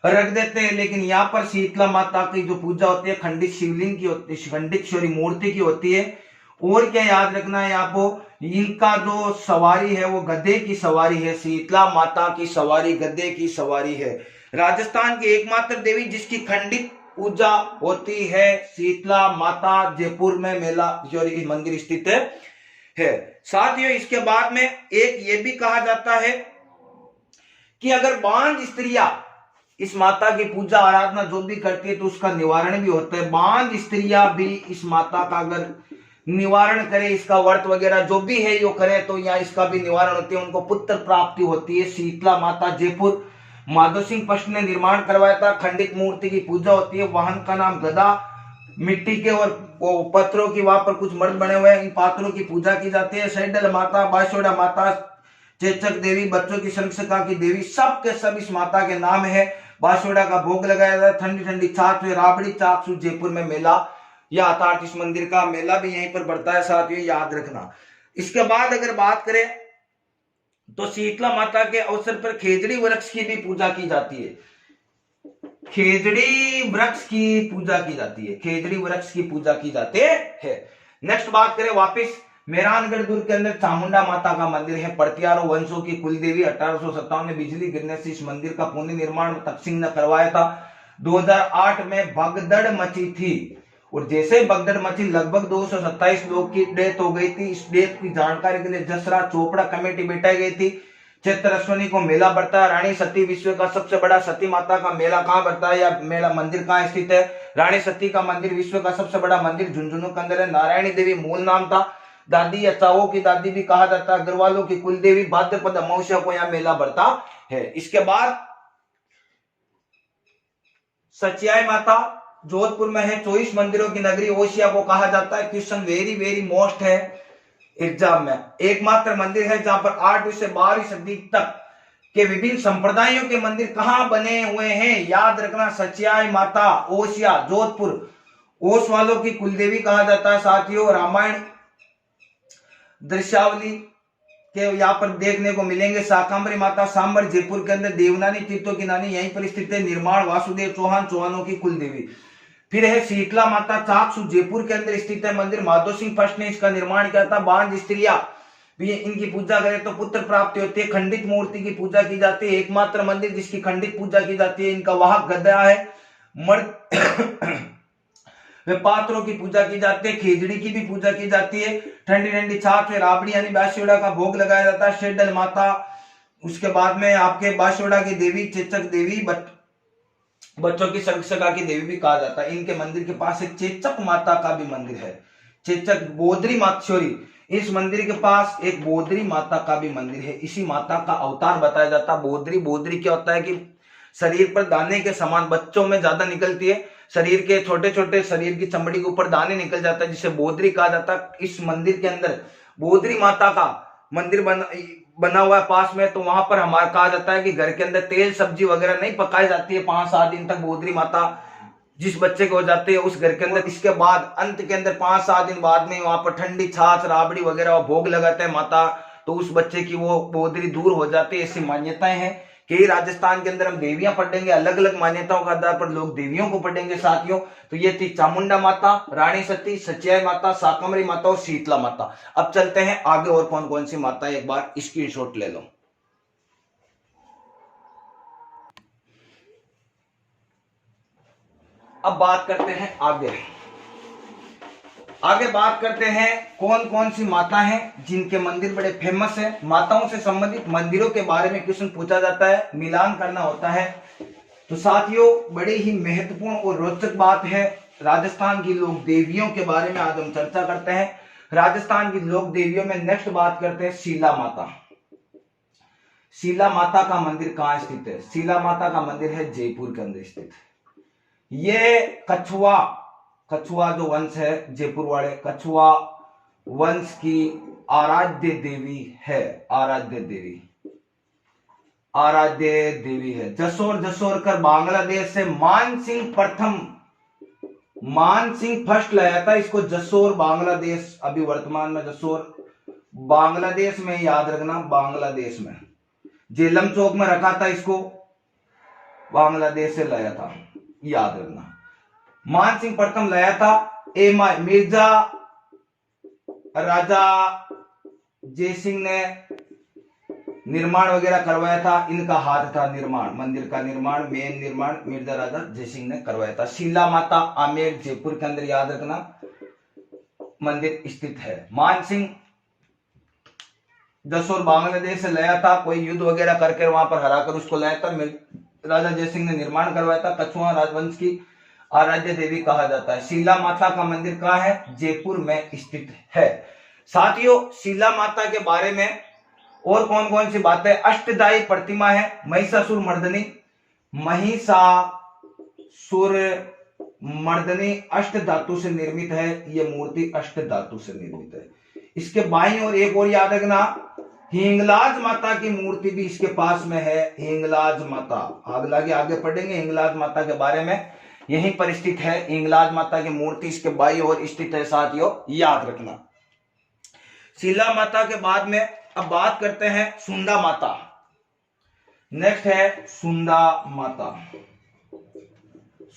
रख देते हैं, लेकिन यहाँ पर शीतला माता की जो पूजा होती है खंडित शिवलिंग की होती है, खंडित शौरी मूर्ति की होती है। और क्या याद रखना है यहाँ को, इनका जो सवारी है वो गधे की सवारी है। शीतला माता की सवारी गधे की सवारी है। राजस्थान की एकमात्र देवी जिसकी खंडित पूजा होती है, शीतला माता, जयपुर में मेला शौरी मंदिर स्थित है। साथियों, इसके बाद में एक ये भी कहा जाता है कि अगर बांझ स्त्रियां इस माता की पूजा आराधना जो भी करती है तो उसका निवारण भी होता है। बांझ स्त्रियां भी इस माता का अगर निवारण करे, इसका व्रत वगैरह जो भी है यो करे तो यहाँ इसका भी निवारण होती है, उनको पुत्र प्राप्ति होती है। शीतला माता जयपुर, माधो सिंह फर्स्ट ने निर्माण करवाया था। खंडित मूर्ति की पूजा होती है। वाहन का नाम गदा, मिट्टी के और पत्थरों की वहां पर कुछ मर्द बने हुए हैं, इन पात्रों की पूजा की जाती है। शेडल माता, बास्योड़ा माता, चेचक देवी, बच्चों की संरक्षिका की देवी, सब के सब इस माता के नाम है। बास्योड़ा का भोग लगाया जाता है। ठंडी ठंडी छाछ में राबड़ी, चाकसू जयपुर में मेला या अर्थात इस मंदिर का मेला भी यहीं पर बढ़ता है साथियों, याद रखना। इसके बाद अगर बात करें तो शीतला माता के अवसर पर खेजड़ी वृक्ष की भी पूजा की जाती है। खेजड़ी वृक्ष की पूजा की जाती है। खेजड़ी वृक्ष की पूजा की जाती है। नेक्स्ट बात करें वापिस मेहरानगढ़ दुर्ग के अंदर चामुंडा माता का मंदिर है। पड़तियारों वंशों की कुलदेवी। 1857 में बिजली गिरने से इस मंदिर का पुनर्निर्माण तख्त सिंह ने करवाया था। 2008 में भगदड़ मची थी और जैसे ही भगदड़ मची लगभग 227 लोग की डेथ हो गई थी। इस डेथ की जानकारी के लिए जसरा चोपड़ा कमेटी बैठाई गई थी। चैत्र अश्विनी को मेला बढ़ता है। रानी सती विश्व का सबसे बड़ा सती माता का मेला कहाँ बढ़ता है या मेला मंदिर कहाँ स्थित है? रानी सती का मंदिर विश्व का सबसे बड़ा मंदिर झुंझुनू के अंदर है। नारायणी देवी मूल नाम था। दादी या चावों की दादी भी कहा जाता है। अग्रवालों की कुलदेवी। भाद्रपद अमावस्या को यहाँ मेला बढ़ता है। इसके बाद सचियाई माता जोधपुर में है। 24 मंदिरों की नगरी ओसिया को कहा जाता है। क्वेश्चन वेरी वेरी मोस्ट है एग्जाम में। एकमात्र मंदिर है जहां पर 8वीं से 12वीं सदी तक के विभिन्न संप्रदायों के मंदिर कहाँ बने हुए हैं, याद रखना सच्याई माता, ओसिया, जोधपुर, ओस वालों की कुलदेवी कहा जाता है साथियों। रामायण दृश्यावली के यहाँ पर देखने को मिलेंगे। शाकंभरी माता सांबर, जयपुर के अंदर, देवनानी तीर्थों की नानी यहीं पर स्थित है। निर्माण वासुदेव चौहान, चौहानों की कुलदेवी। फिर है शीतला माता चाकसू, जयपुर के अंदर स्थित है मंदिर। माधो सिंह फर्स्ट ने इसका निर्माण किया था। बांझ स्त्रियां भी इनकी पूजा करें तो पुत्र प्राप्ति होती है। खंडित मूर्ति की पूजा की जाती है। एकमात्र मंदिर जिसकी खंडित पूजा की जाती है। इनका वाहक गदा है। मर्द वे पात्रों की पूजा की जाती है। खेजड़ी की भी पूजा की जाती है। ठंडी ठंडी छाछ में राबड़ी यानी बांसुड़ा का भोग लगाया जाता है। शेडल माता, उसके बाद में आपके बांसुड़ा की देवी, चेचक देवी, बच्चों की सगा की देवी भी कहा जाता है। इनके मंदिर के पास एक चेचक माता का भी मंदिर है। चेचक बोधरी माता, सॉरी, इस मंदिर के पास एक बोधरी माता का भी मंदिर है। इसी माता का अवतार बताया जाता है बोधरी। बोधरी क्या होता है कि शरीर पर दाने के समान, बच्चों में ज्यादा निकलती है, शरीर के छोटे छोटे शरीर की चमड़ी के ऊपर दाने निकल जाता है, जिसे बोधरी कहा जाता है। इस मंदिर के अंदर बोधरी माता का मंदिर बना हुआ है पास में। तो वहां पर हमारा कहा जाता है कि घर के अंदर तेल सब्जी वगैरह नहीं पकाई जाती है 5-7 दिन तक। बोधरी माता जिस बच्चे को हो जाती है उस घर के अंदर, इसके बाद अंत के अंदर 5-7 दिन बाद में वहां पर ठंडी छाछ, राबड़ी वगैरह भोग लगाते हैं माता, तो उस बच्चे की वो बोधरी दूर हो जाती है। ऐसी मान्यताएं हैं। कि राजस्थान के अंदर हम देवियां पढ़ेंगे, अलग अलग मान्यताओं के आधार पर लोग देवियों को पढ़ेंगे साथियों। तो ये थी चामुंडा माता, रानी सती, सच्याई माता, शाकंभरी माता और शीतला माता। अब चलते हैं आगे और कौन कौन सी माता है, एक बार स्क्रीनशॉट ले लो। अब बात करते हैं आगे बात करते हैं कौन कौन सी माता हैं जिनके मंदिर बड़े फेमस हैं। माताओं से संबंधित मंदिरों के बारे में क्वेश्चन पूछा जाता है, मिलान करना होता है। तो साथियों बड़ी ही महत्वपूर्ण और रोचक बात है, राजस्थान की लोक देवियों के बारे में आज हम चर्चा करते हैं। राजस्थान की लोक देवियों में नेक्स्ट बात करते हैं शीला माता। शीला माता का मंदिर कहां स्थित है? शीला माता का मंदिर है जयपुर के अंदर स्थित। ये कछुआ जो वंश है, जयपुर वाले कछुआ वंश की आराध्य देवी है। आराध्य देवी है। जसोर कर बांग्लादेश से मान सिंह फर्स्ट लाया था इसको। जसोर बांग्लादेश, अभी वर्तमान में जसोर बांग्लादेश में, याद रखना बांग्लादेश में। जेलम चौक में रखा था इसको, बांग्लादेश से लाया था, याद रखना। मान सिंह प्रथम लाया था। मिर्जा राजा जयसिंह ने निर्माण वगैरह करवाया था। इनका हाथ था निर्माण, मंदिर का निर्माण, मेन निर्माण मिर्जा राजा जयसिंह ने करवाया था। शीला माता आमेर जयपुर के अंदर, याद रखना, मंदिर स्थित है। मान सिंह जसोर बांग्लादेश से लाया था, कोई युद्ध वगैरह करके वहां पर हराकर उसको लाया था। राजा जयसिंह ने निर्माण करवाया था। कछुआ राजवंश की आराध्य देवी कहा जाता है। शीला माता का मंदिर कहां है? जयपुर में स्थित है। साथियों शीला माता के बारे में और कौन कौन सी बातें? अष्टदायी प्रतिमा है, महिषासुर मर्दनी अष्ट धातु से निर्मित है। ये मूर्ति अष्ट धातु से निर्मित है। इसके बाईं और एक और याद रखना, हिंगलाज माता की मूर्ति भी इसके पास में है। हिंगलाज माता आगे पढ़ेंगे हिंगलाज माता के बारे में, यहीं पर स्थित है। हिंगलाज माता की मूर्ति इसके बाईं ओर स्थित है साथियों, याद रखना। शीला माता के बाद में अब बात करते हैं सुंदा माता। नेक्स्ट है सुंदा माता।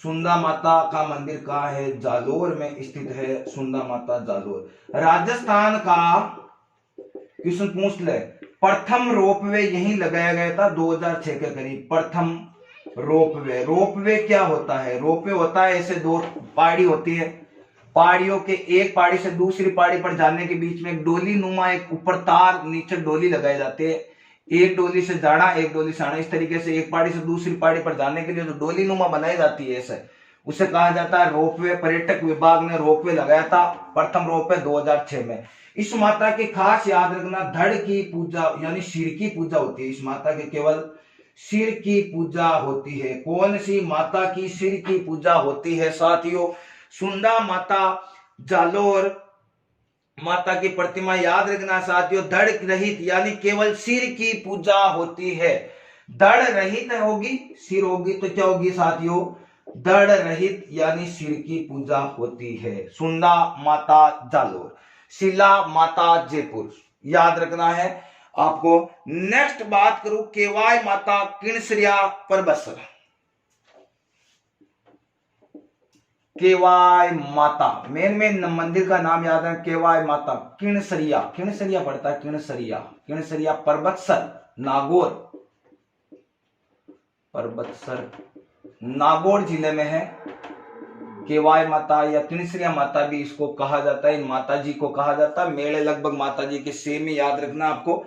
सुंदा माता का मंदिर कहां है? जालोर में स्थित है। सुंदा माता जालोर। राजस्थान का क्वेश्चन पूछ ले, प्रथम रोपवे यहीं लगाया गया था 2006 के करीब। प्रथम रोपवे क्या होता है? रोपवे होता है ऐसे दो पहाड़ी होती है, पहाड़ियों के एक पहाड़ी से दूसरी पहाड़ी पर जाने के बीच में एक डोली नुमा, एक ऊपर तार, नीचे डोली लगाई जाती है। एक डोली से जाना, एक डोली से आना, इस तरीके से एक पहाड़ी से दूसरी पहाड़ी पर जाने के लिए जो डोली नुमा बनाई जाती है ऐसे, उसे कहा जाता है रोपवे। पर्यटक विभाग ने रोपवे लगाया था, प्रथम रोपवे 2006 में। इस माता की खास याद रखना, धड़ की पूजा यानी सिर की पूजा होती है। इस माता के केवल सिर की पूजा होती है। कौन सी माता की सिर की पूजा होती है साथियों? सुंदा माता जालोर माता की प्रतिमा, याद रखना साथियों, धड़ रहित यानी केवल सिर की पूजा होती है। दड़ रहित होगी, सिर होगी तो क्या होगी साथियों, दड़ रहित यानी सिर की पूजा होती है। सुंदा माता जालोर, शिला माता जयपुर, याद रखना है आपको। नेक्स्ट बात करूं केवाय माता किणसरिया परबसर। केवाय माता मेन मंदिर का नाम याद है, केवाय माता किणसरिया, किणसरिया पड़ता है किणसरिया, किणसरिया परबतसर नागौर, परबतसर नागौर जिले में है। केवाय माता या किणसरिया माता भी इसको कहा जाता है, इन माता जी को कहा जाता है। मेले लगभग माता जी के सेम में, याद रखना आपको,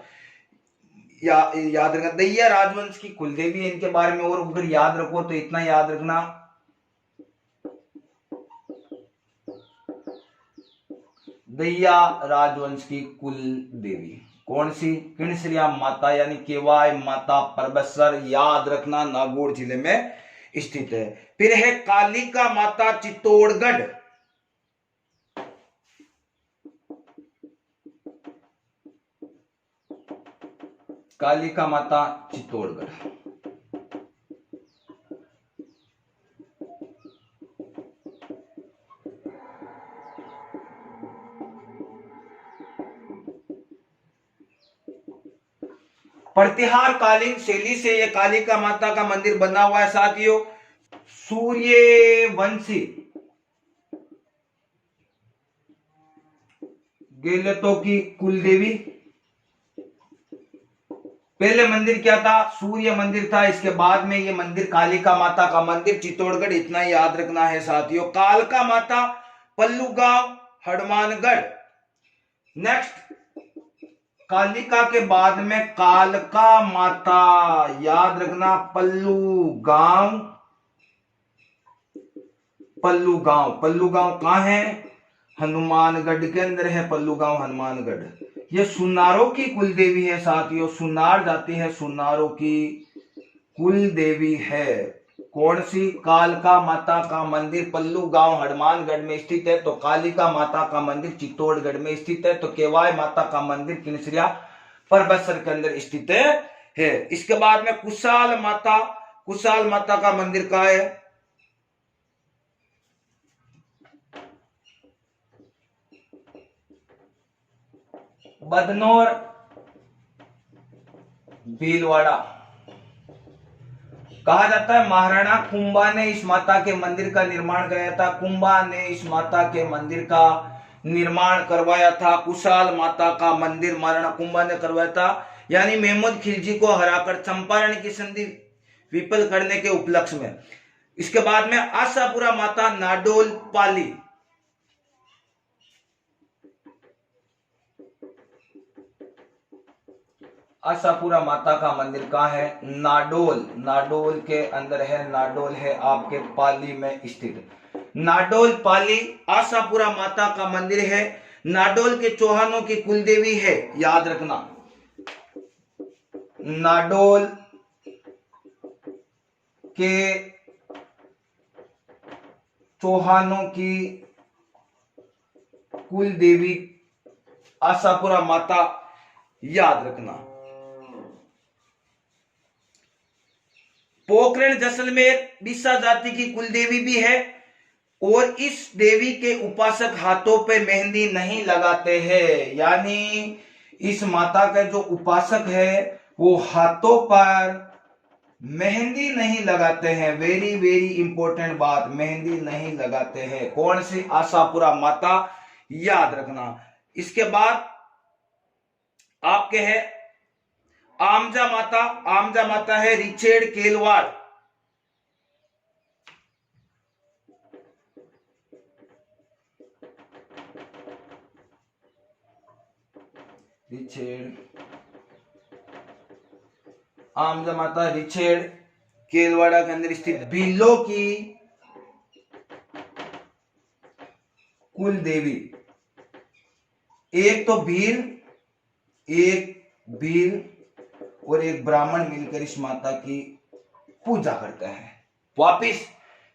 याद रखना दैया राजवंश की कुलदेवी है इनके बारे में। और अगर याद रखो तो इतना याद रखना, दैया राजवंश की कुल देवी कौन सी, किणसरिया माता यानी केवाय माता परबतसर, याद रखना नागौर जिले में स्थित है। फिर है कालिका माता चित्तौड़गढ़, कालिका माता चित्तौड़गढ़। प्रतिहार कालीन शैली से यह कालिका माता का मंदिर बना हुआ है साथियों। सूर्यवंशी गेलतों की कुलदेवी। पहले मंदिर क्या था, सूर्य मंदिर था, इसके बाद में ये मंदिर कालिका माता का मंदिर चित्तौड़गढ़, इतना याद रखना है साथियों। कालका माता पल्लू गांव हनुमानगढ़। नेक्स्ट कालिका के बाद में कालका माता, याद रखना पल्लू गांव, पल्लू गांव, पल्लू गांव कहां है, हनुमानगढ़ के अंदर है पल्लू गांव हनुमानगढ़। ये सुनारों की कुल देवी है साथियों, सुनार जाती है, सुनारों की कुल देवी है। कौन सी, कालका माता का मंदिर पल्लू गांव हनुमानगढ़ में स्थित है, तो कालिका माता का मंदिर चित्तौड़गढ़ में स्थित है, तो केवाय माता का मंदिर किणसरिया परबतसर के अंदर स्थित है। इसके बाद में कुशाल माता, कुशाल माता का मंदिर कहां है, बदनौर भीलवाड़ा। कहा जाता है महाराणा कुंभा ने इस माता के मंदिर का निर्माण कराया था, कुंभा ने इस माता के मंदिर का निर्माण करवाया था। कुशाल माता का मंदिर महाराणा कुंभा ने करवाया था, यानी महमूद खिलजी को हराकर चंपारण की संधि विफल करने के उपलक्ष्य में। इसके बाद में आशापुरा माता नाडोल पाली, आशापुरा माता का मंदिर कहाँ है, नाडोल, नाडोल के अंदर है, नाडोल है आपके पाली में स्थित। नाडोल पाली आशापुरा माता का मंदिर है। नाडोल के चौहानों की कुलदेवी है, याद रखना, नाडोल के चौहानों की कुल देवी आशापुरा माता, याद रखना। पोखरण जैसलमेर बिस्सा जाति की कुल देवी भी है, और इस देवी के उपासक हाथों पे मेहंदी नहीं लगाते हैं, यानी इस माता के जो उपासक है वो हाथों पर मेहंदी नहीं लगाते हैं। वेरी वेरी इंपॉर्टेंट बात, मेहंदी नहीं लगाते हैं। कौन सी, आशापुरा माता, याद रखना। इसके बाद आपके है आमजा माता, आमजा माता है रिचेड केलवाड़, रिचेड, आमजा माता रिचेड केलवाड़ा के अंदर स्थित भीलों की कुल देवी। एक तो भील, एक भील और एक ब्राह्मण मिलकर इस माता की पूजा करते हैं। वापिस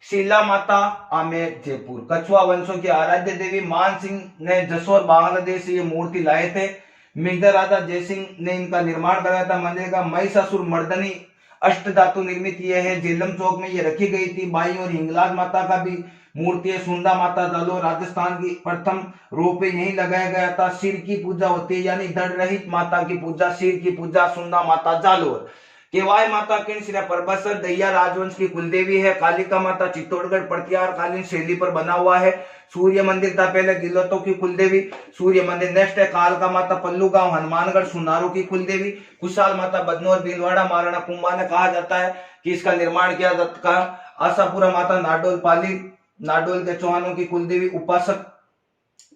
शीला माता आमेर जयपुर, कछुआ वंशों की आराध्य देवी मान सिंह ने जसोर बांग्लादेश से ये मूर्ति लाए थे। मिर्जा राजा जयसिंह ने इनका निर्माण कराया था मंदिर का। महिषासुर मर्दनी अष्ट धातु निर्मित ये है। झेलम चौक में ये रखी गई थी। बाई और हिंगलाज माता का भी मूर्ति है। सुंदा माता जालोर राजस्थान की प्रथम रोप यही लगाया गया था। सिर की पूजा होती है, यानी धड़ रहित माता की पूजा, सिर की पूजा सुंदा माता जालोर। केवाय माता किणसिरा परबसर दैया राजवंश की कुलदेवी है। कालिका माता चित्तौड़गढ़ प्रत्यार कालीन शैली पर बना हुआ है। सूर्य मंदिर था पहले गिलोतों की कुलदेवी, सूर्य मंदिर। नेक्स्ट है कालका माता पल्लू गांव हनुमानगढ़ सुनारों की कुलदेवी। कुशाल माता बदनौर भीलवाड़ा महाराणा कुंभा ने कहा जाता है कि इसका निर्माण किया जाता है। आशापुरा माता नाडोल पाली नाडोल के चौहानों की कुलदेवी उपासक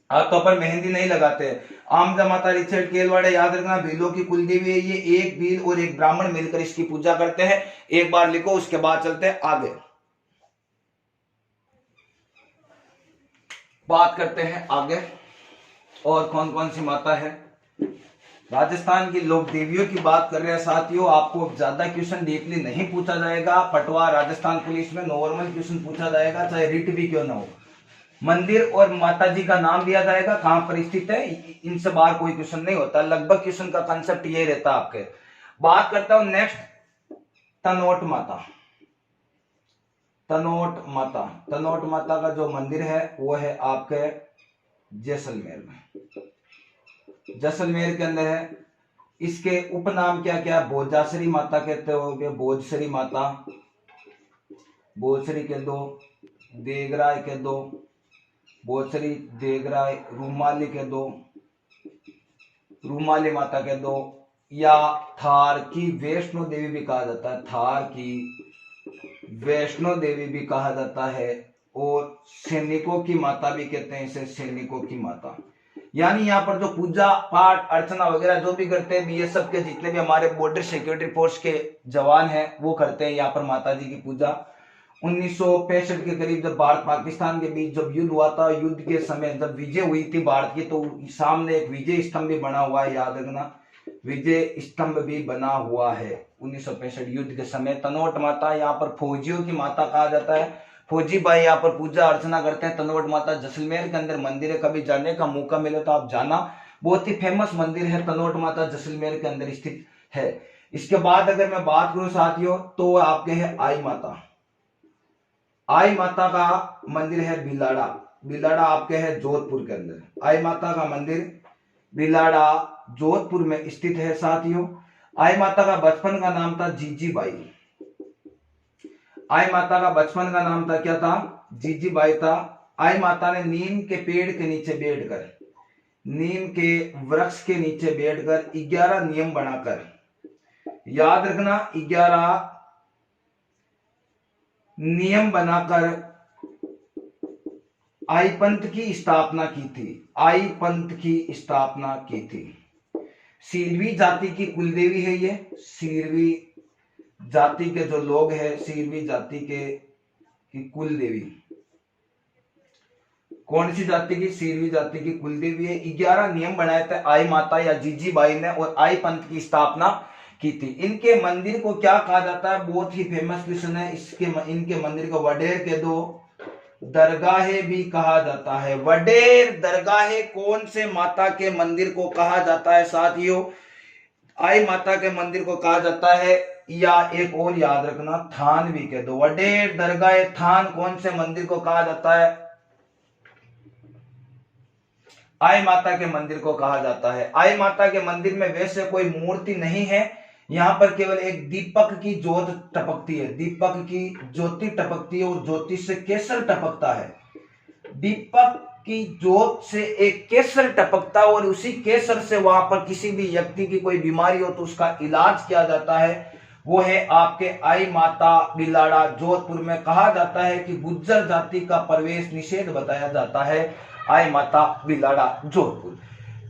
हाथों पर मेहंदी नहीं लगाते। आमजा माता रिचर्ड केलवाड़े याद रखना भीलों की कुलदेवी है। ये एक भील और एक ब्राह्मण मिलकर इसकी पूजा करते हैं। एक बार लिखो, उसके बाद चलते हैं आगे, बात करते हैं आगे और कौन कौन सी माता है। राजस्थान की लोक देवियों की बात कर रहे हैं साथियों। आपको ज्यादा क्वेश्चन डीपली नहीं पूछा जाएगा। पटवा राजस्थान पुलिस में नॉर्मल क्वेश्चन पूछा जाएगा, चाहे रिट भी क्यों ना हो। मंदिर और माता जी का नाम दिया जाएगा, कहां पर स्थित है, इनसे बाहर कोई क्वेश्चन नहीं होता। लगभग क्वेश्चन का कंसेप्ट ये रहता है आपके। बात करता हूं नेक्स्ट, तनोट माता। तनोट माता, तनोट माता का जो मंदिर है वो है आपके जैसलमेर में, जैसलमेर के अंदर है। इसके उपनाम क्या क्या, भोजासरी माता कहते हो, भोजसरी माता, भोजसरी कह दो, देगराय कह दो, भोजसरी देगराय, रूमाली कह दो, रूमाली माता कह दो, या थार की वैष्णो देवी भी कहा जाता है, थार की वैष्णो देवी भी कहा जाता है। और सैनिकों की माता भी कहते हैं इसे, सैनिकों की माता। यानी यहाँ पर जो पूजा पाठ अर्चना वगैरह जो भी करते हैं ये सब के जितने भी हमारे बॉर्डर सिक्योरिटी फोर्स के जवान हैं वो करते हैं यहाँ पर माता जी की पूजा। 1965 के करीब जब भारत पाकिस्तान के बीच जब युद्ध हुआ था, युद्ध के समय जब विजय हुई थी भारत की, तो सामने एक विजय स्तंभ भी बना हुआ है, याद रखना, विजय स्तंभ भी बना हुआ है 1965 युद्ध के समय। तनोट माता यहाँ पर फौजियों की माता कहा जाता है। फौजी भाई यहाँ पर पूजा अर्चना करते हैं। तनोट माता जैसलमेर के अंदर मंदिर है, कभी जाने का मौका मिले तो आप जाना, बहुत ही फेमस मंदिर है। तनोट माता जैसलमेर के अंदर स्थित है। इसके बाद अगर मैं बात करूं साथियों तो आपके है आई माता। आई माता का मंदिर है बिलाड़ा, बिलाड़ा आपके है जोधपुर के अंदर। आई माता का मंदिर बिलाड़ा जोधपुर में स्थित है साथियों। आई माता का बचपन का नाम था जीजी बाई। आई माता का बचपन का नाम था क्या था, जीजी बाई था। आई माता ने नीम के पेड़ के नीचे बैठकर, नीम के वृक्ष के नीचे बैठकर 11 नियम बनाकर, याद रखना 11 नियम बनाकर आई पंथ की स्थापना की थी। आई पंथ की स्थापना की थी। सीरवी जाति की कुलदेवी है ये। सीरवी जाति के जो लोग हैं, सीरवी जाति के की कुलदेवी, कौन सी जाति की, सीरवी जाति की कुलदेवी है। 11 नियम बनाए थे आई माता या जीजी बाई ने और आई पंथ की स्थापना की थी। इनके मंदिर को क्या कहा जाता है, बहुत ही फेमस क्वेश्चन है। इनके मंदिर को वडेर के दो दरगाहे भी कहा जाता है। वडेर दरगाहे कौन से माता के मंदिर को कहा जाता है साथियों, आई माता के मंदिर को कहा जाता है। या एक और याद रखना, थान भी कह दो। वडेर दरगाह थान कौन से मंदिर को कहा जाता है, आई माता के मंदिर को कहा जाता है। आई माता के मंदिर में वैसे कोई मूर्ति नहीं है, यहाँ पर केवल एक दीपक की ज्योत टपकती है, दीपक की ज्योति टपकती है और ज्योति से केसर टपकता है। दीपक की ज्योत से एक केसर टपकता है और उसी केसर से वहां पर किसी भी व्यक्ति की कोई बीमारी हो तो उसका इलाज किया जाता है। वो है आपके आई माता बिलाड़ा जोधपुर में। कहा जाता है कि गुज्जर जाति का प्रवेश निषेध बताया जाता है आई माता बिलाड़ा जोधपुर।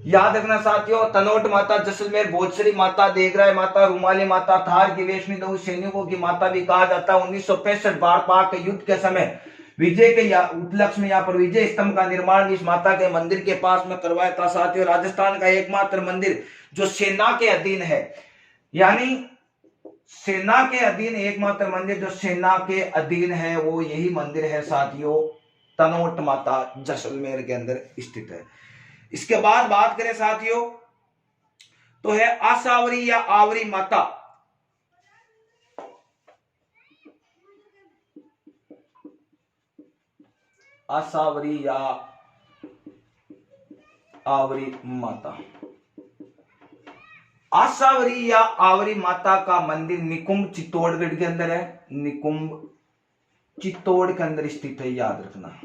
याद रखना साथियों, तनोट माता जैसलमेर, भोजसरी माता, देगराय माता, रूमाली माता, थार की वैष्णो देवी सैनिकों की माता भी कहा जाता है। 1965 भारत पाक के युद्ध के समय विजय के उपलक्ष्य में यहाँ पर विजय स्तंभ का निर्माण इस माता के मंदिर के पास में करवाया था साथियों। राजस्थान का एकमात्र मंदिर जो सेना के अधीन है, यानी सेना के अधीन एकमात्र मंदिर जो सेना के अधीन है वो यही मंदिर है साथियों, तनोट माता जैसलमेर के अंदर स्थित है। इसके बाद बात करें साथियों तो है आसावरी या आवरी माता। आसावरी या आवरी माता। आसावरी या आवरी माता का मंदिर निकुंभ चित्तौड़गढ़ के अंदर है। निकुंभ चित्तौड़ के अंदर स्थित है, याद रखना।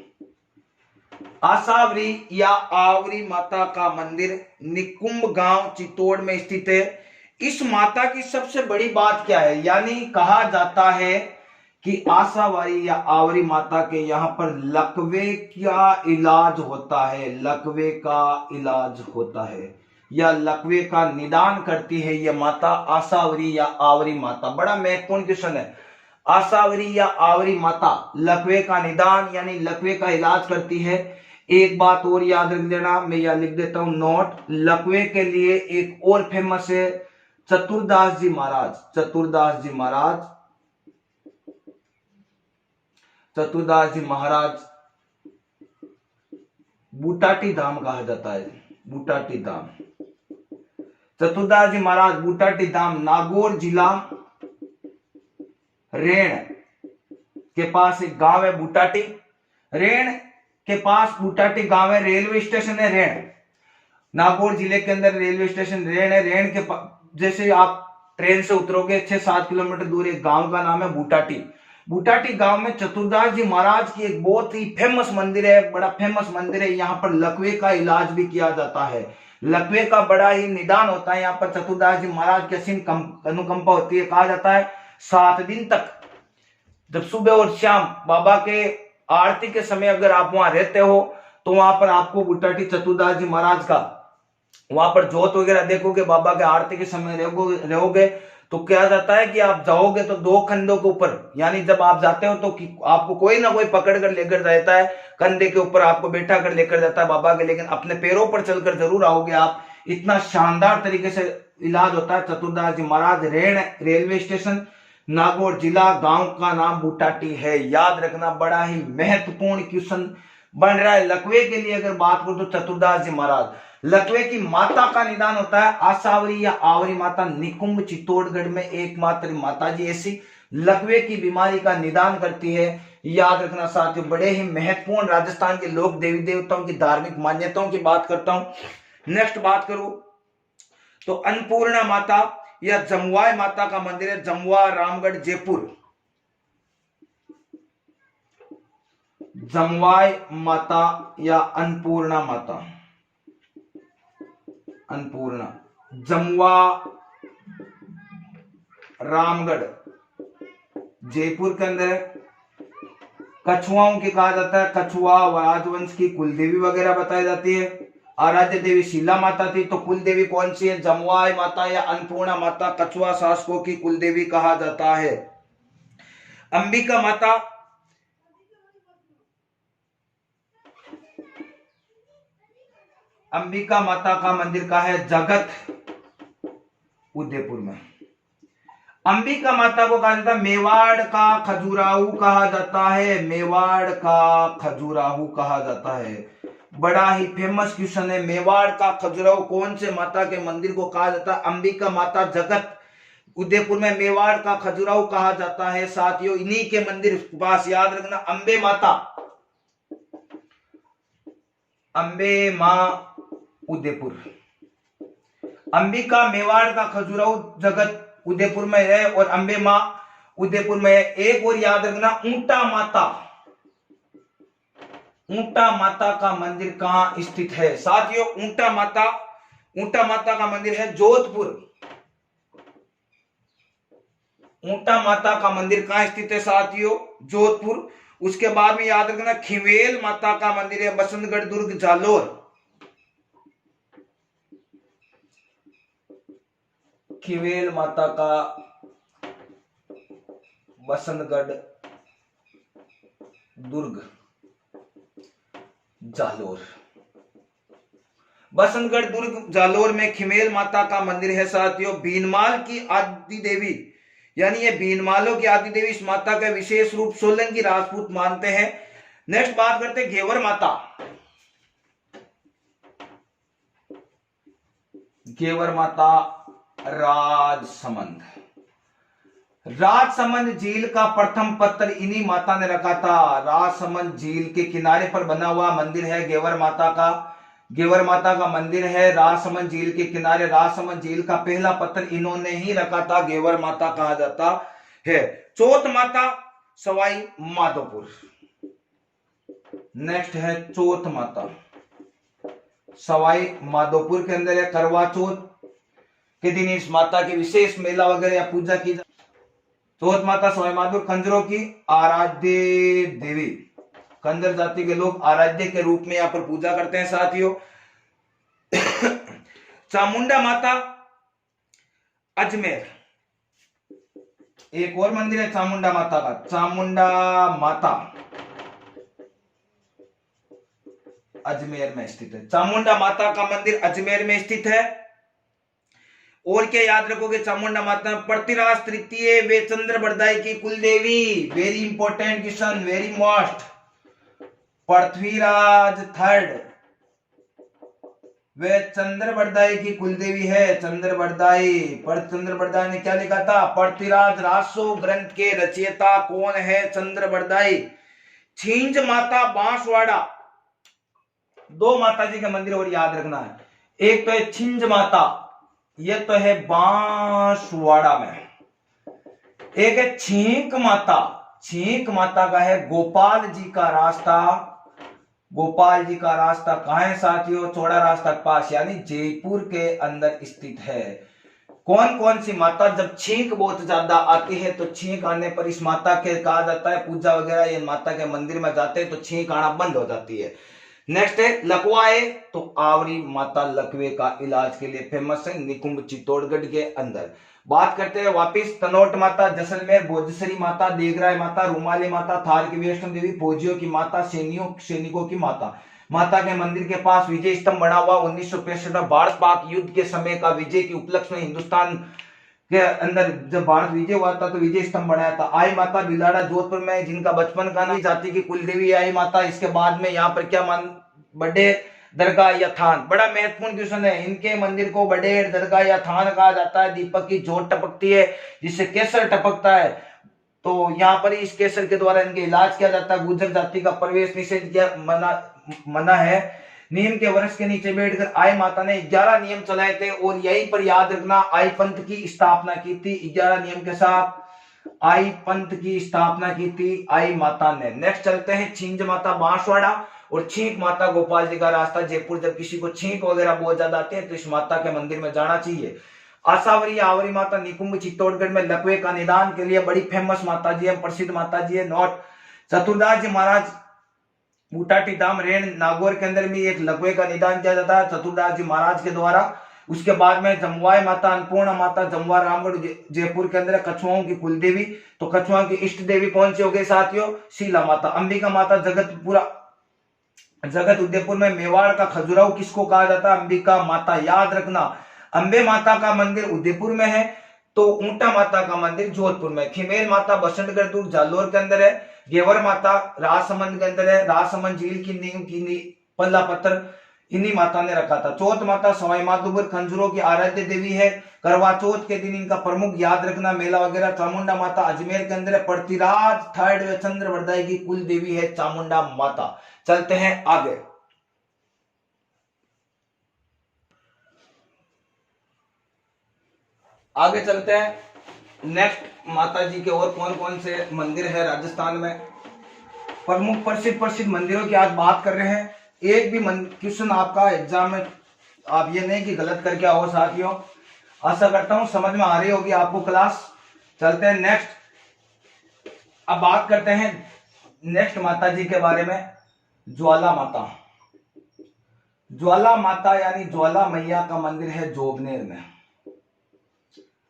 आसावरी या आवरी माता का मंदिर निकुंभ गांव चित्तौड़ में स्थित है। इस माता की सबसे बड़ी बात क्या है, यानी कहा जाता है कि आसावरी या आवरी माता के यहाँ पर लकवे का इलाज होता है। लकवे का इलाज होता है या लकवे का निदान करती है यह माता, आसावरी या आवरी माता। बड़ा महत्वपूर्ण क्वेश्चन है। आसावरी या आवरी माता लकवे का निदान यानी लकवे का इलाज करती है। एक बात और याद रख लेना, मैं यह लिख देता हूं नोट। लकवे के लिए एक और फेमस है चतुरदास जी महाराज। चतुरदास जी महाराज, चतुरदास जी महाराज बूटाटी धाम कहा जाता है। बूटाटी धाम, चतुरदास जी महाराज बूटाटी धाम नागौर जिला रेण के पास एक गांव है बूटाटी। रेण के पास बूटाटी गांव है, रेलवे स्टेशन है रेण। नागौर जिले के अंदर रेलवे स्टेशन रेण है। रेण के जैसे आप ट्रेन से उतरोगे 6-7 किलोमीटर दूर एक गांव का नाम है बूटाटी। बूटाटी गांव में चतुरदास जी महाराज की एक बहुत ही फेमस मंदिर है, बड़ा फेमस मंदिर है। यहाँ पर लकवे का इलाज भी किया जाता है, लकवे का बड़ा ही निदान होता है। यहाँ पर चतुरदास जी महाराज की असीम अनुकंपा होती है। कहा जाता है 7 दिन तक, जब सुबह और शाम बाबा के आरती के समय अगर आप वहां रहते हो तो वहां पर आपको बूटाटी चतुरदास जी महाराज का वहां पर जोत वगैरह देखोगे, बाबा के आरती के समय रहोगे तो क्या जाता है कि आप जाओगे तो 2 कंधों के ऊपर, यानी जब आप जाते हो तो आपको कोई ना कोई पकड़ कर लेकर जाता है, कंधे के ऊपर आपको बैठा कर लेकर जाता है बाबा के, लेकिन अपने पैरों पर चलकर जरूर आओगे आप। इतना शानदार तरीके से इलाज होता है। चतुरदास जी महाराज रेण रेलवे स्टेशन नागौर जिला, गांव का नाम बूटाटी है। याद रखना, बड़ा ही महत्वपूर्ण क्वेश्चन बन रहा है। लकवे के लिए अगर बात करूं तो चतुरदास जी महाराज, लकवे की माता का निदान होता है आसावरी या आवरी माता। निकुंभ चित्तौड़गढ़ में एकमात्र माता जी ऐसी लकवे की बीमारी का निदान करती है। याद रखना साथियों, बड़े ही महत्वपूर्ण राजस्थान के लोक देवी देवताओं की धार्मिक मान्यताओं की बात करता हूं। नेक्स्ट बात करूं तो अन्नपूर्णा माता या जमुआय माता का मंदिर है, जमुआ रामगढ़ जयपुर। जमुआय माता या अन्नपूर्णा माता, अन्नपूर्णा जमुआ रामगढ़ जयपुर के अंदर है। कछुआओं की कहा जाता है, कछुआ राजवंश की कुलदेवी वगैरह बताई जाती है। आराध्य देवी शीला माता थी, तो कुल देवी कौन सी है, जमुआय माता या अन्नपूर्णा माता। कछुआ शासकों की कुल देवी कहा जाता है। अंबिका माता, अंबिका माता का मंदिर कहाँ है, जगत उदयपुर में। अंबिका माता को कहा जाता है मेवाड़ का खजुराहो कहा जाता है, मेवाड़ का खजुराहो कहा जाता है। बड़ा ही फेमस क्वेश्चन है, मेवाड़ का खजुराहो कौन से माता के मंदिर को कहा जाता है, अंबिका माता जगत उदयपुर में मेवाड़ का खजुराहो कहा जाता है। साथियों इन्हीं के मंदिर पास याद रखना अंबे माता, अंबे मां उदयपुर। अंबिका मेवाड़ का खजुराहो जगत उदयपुर में है और अंबे मां उदयपुर में है। एक और याद रखना ऊंटा माता, ऊंटा माता का मंदिर कहां स्थित है साथियों, ऊंटा माता का मंदिर है जोधपुर। ऊंटा माता का मंदिर कहां स्थित है साथियों, जोधपुर। उसके बाद में याद रखना खिवेल माता का मंदिर है बसंतगढ़ दुर्ग जालोर। खिवेल माता का बसंतगढ़ दुर्ग जालोर। बसंतगढ़ दुर्ग जालोर में खिमेल माता का मंदिर है साथियों। बीनमाल की आदि देवी, यानी ये बीनमालों की आदि देवी इस माता का विशेष रूप सोलंकी राजपूत मानते हैं। नेक्स्ट बात करते हैं घेवर माता। घेवर माता राजसमंद, राजसमंद झील का प्रथम पत्थर इन्हीं माता ने रखा था। राजसमंद झील के किनारे पर बना हुआ मंदिर है गेवर माता का। गेवर माता का मंदिर है राजसमंद झील के किनारे। राजसमंद झील का पहला पत्थर इन्होंने ही रखा था, गेवर माता कहा जाता है। चौथ माता सवाई माधोपुर। नेक्स्ट है चौथ माता सवाई माधोपुर के अंदर है। करवा चौथ के दिन इस माता की विशेष मेला वगैरह या पूजा की। चौथ माता सवाई माधोपुर कंजरों की आराध्य देवी। कंजर जाति के लोग आराध्य के रूप में यहाँ पर पूजा करते हैं साथियों। चामुंडा माता अजमेर, एक और मंदिर है चामुंडा माता का। चामुंडा माता अजमेर में स्थित है। चामुंडा माता का मंदिर अजमेर में स्थित है। और क्या याद रखोगे चामुंडा माता? पृथ्वीराज तृतीय वे चंद्र बरदाई की कुल देवी। Very important question, very most. Prithviraj third वे चंद्र बरदाई की कुल देवी है। चंद्र बरदाई, पर चंद्र बरदाई ने क्या लिखा था? पृथ्वीराज रासो ग्रंथ के रचयिता कौन है? चंद्र बरदाई। छिंज माता बांसवाड़ा, दो माता जी के मंदिर और याद रखना है। एक तो है छिंज माता, ये तो है बांसवाड़ा में। एक है छींक माता। छींक माता का है गोपाल जी का रास्ता। गोपाल जी का रास्ता कहां है साथियों? चौड़ा रास्ता के पास, यानी जयपुर के अंदर स्थित है। कौन कौन सी माता? जब छींक बहुत ज्यादा आती है तो छींक आने पर इस माता के कहा जाता है पूजा वगैरह ये माता के मंदिर में जाते हैं तो छींक आना बंद हो जाती है। नेक्स्ट है लकवाए, तो आवरी माता लकवे का इलाज के लिए फेमस है निकुंभ चित्तौड़गढ़ के अंदर। बात करते हैं वापिस तनोट माता, जैसलमेर भोजसरी माता, देगराय माता, रुमाली माता, थार की वैष्णो देवी, फौजियों की माता, सैनिकों की माता। माता के मंदिर के पास विजय स्तंभ बना हुआ 1965 में भारत पाक युद्ध के समय का विजय के उपलक्ष्य में हिंदुस्तान के अंदर जब भारत विजय हुआ था तो विजय स्तंभ बनाया था। आई माता बिलाड़ा जोधपुर में, जिनका बचपन का नाम जाति की कुल देवी आई माता। इसके बाद में यहाँ पर क्या मान बड़े दरगाह या थान, बड़ा महत्वपूर्ण क्वेश्चन है। इनके मंदिर को बड़ेर दरगाह या थान कहा जाता है। दीपक की जोत टपकती है जिससे केसर टपकता है, तो यहाँ पर इस केसर के द्वारा इनके इलाज किया जाता है। गुर्जर जाति का प्रवेश निषेध किया मना है। नीम के वृक्ष के नीचे बैठकर आई माता ने 11 नियम चलाए थे और यहीं पर याद रखना आई पंथ की स्थापना की थी। 11 नियम के साथ आई पंथ की स्थापना की थी आई माता ने। नेक्स्ट चलते हैं छिंज माता बांसवाड़ा और छींक माता गोपाल जी का रास्ता जयपुर। जब किसी को छींक वगैरह बहुत ज्यादा आते हैं तो इस माता के मंदिर में जाना चाहिए। आसावरी आवरी माता निकुंभ चित्तौड़गढ़ में लकवे का निदान के लिए बड़ी फेमस माता जी है, प्रसिद्ध माता जी है। नोट, चतुरदास जी महाराज बूटाटी धाम रेण नागौर के अंदर में एक लकवे का निदान किया जाता है चतुरदास जी महाराज के द्वारा। उसके बाद में जमवाई माता, अन्नपूर्णा माता, जमवा रामगढ़ जयपुर के अंदर कछुआओं की कुल देवी। तो कछुआओं की इष्ट देवी कौन सी हो गई साथियों? शीला माता। अंबिका माता जगत उदयपुर में। मेवाड़ का खजुराहो किसको कहा जाता है? अंबिका माता। याद रखना अंबे माता का मंदिर उदयपुर में है तो ऊंटा माता का मंदिर जोधपुर में। खिमेल माता बसंतगढ़ दुर्ग जालोर के अंदर है। गेवर माता राजसमंद के अंदर है। राजसमंद झील की नींव की पल्ला पत्थर इन्हीं माता ने रखा था। चौथ माता सवाई माधोपुर खंजरों की आराध्य देवी है। करवा चौथ के दिन इनका प्रमुख याद रखना मेला वगैरह। चामुंडा माता अजमेर के अंदर है। पृथ्वीराज थर्ड व चंद्र बरदाई की कुल देवी है चामुंडा माता। चलते हैं आगे। आगे चलते हैं नेक्स्ट माता जी के और कौन कौन से मंदिर है राजस्थान में। प्रमुख प्रसिद्ध मंदिरों की आज बात कर रहे हैं। एक भी क्वेश्चन आपका एग्जाम में आप ये नहीं कि गलत करके आओ साथियों। आशा करता हूं समझ में आ रही होगी आपको क्लास। चलते हैं नेक्स्ट। अब बात करते हैं नेक्स्ट माता जी के बारे में। ज्वाला माता। ज्वाला माता यानी ज्वाला मैया का मंदिर है जोबनेर में।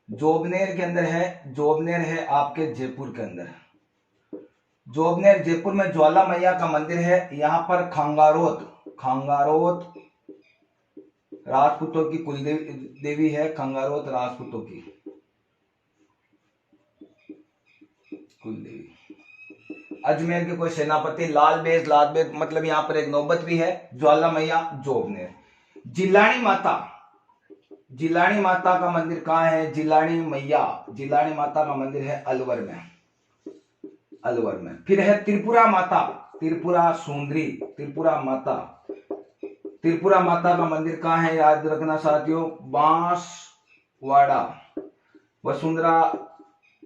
जोबनेर के अंदर है। जोबनेर है आपके जयपुर के अंदर। जोबनेर जयपुर में ज्वाला मैया का मंदिर है। यहाँ पर खंगारोत राजपूतों की कुल देवी है। खंगारोत राजपूतों की कुल देवी। अजमेर के कोई सेनापति लाल बेग मतलब यहाँ पर एक नौबत भी है। ज्वाला मैया जोबनेर। जिलानी माता। जिलानी माता का मंदिर कहाँ है? जिलानी मैया, जिलानी माता का मंदिर है अलवर में, अलवर में। फिर है त्रिपुरा माता, त्रिपुरा सुंदरी, त्रिपुरा माता, त्रिपुरा माता का मंदिर कहाँ है? याद रखना साथियों, बांसवाड़ा। वसुंधरा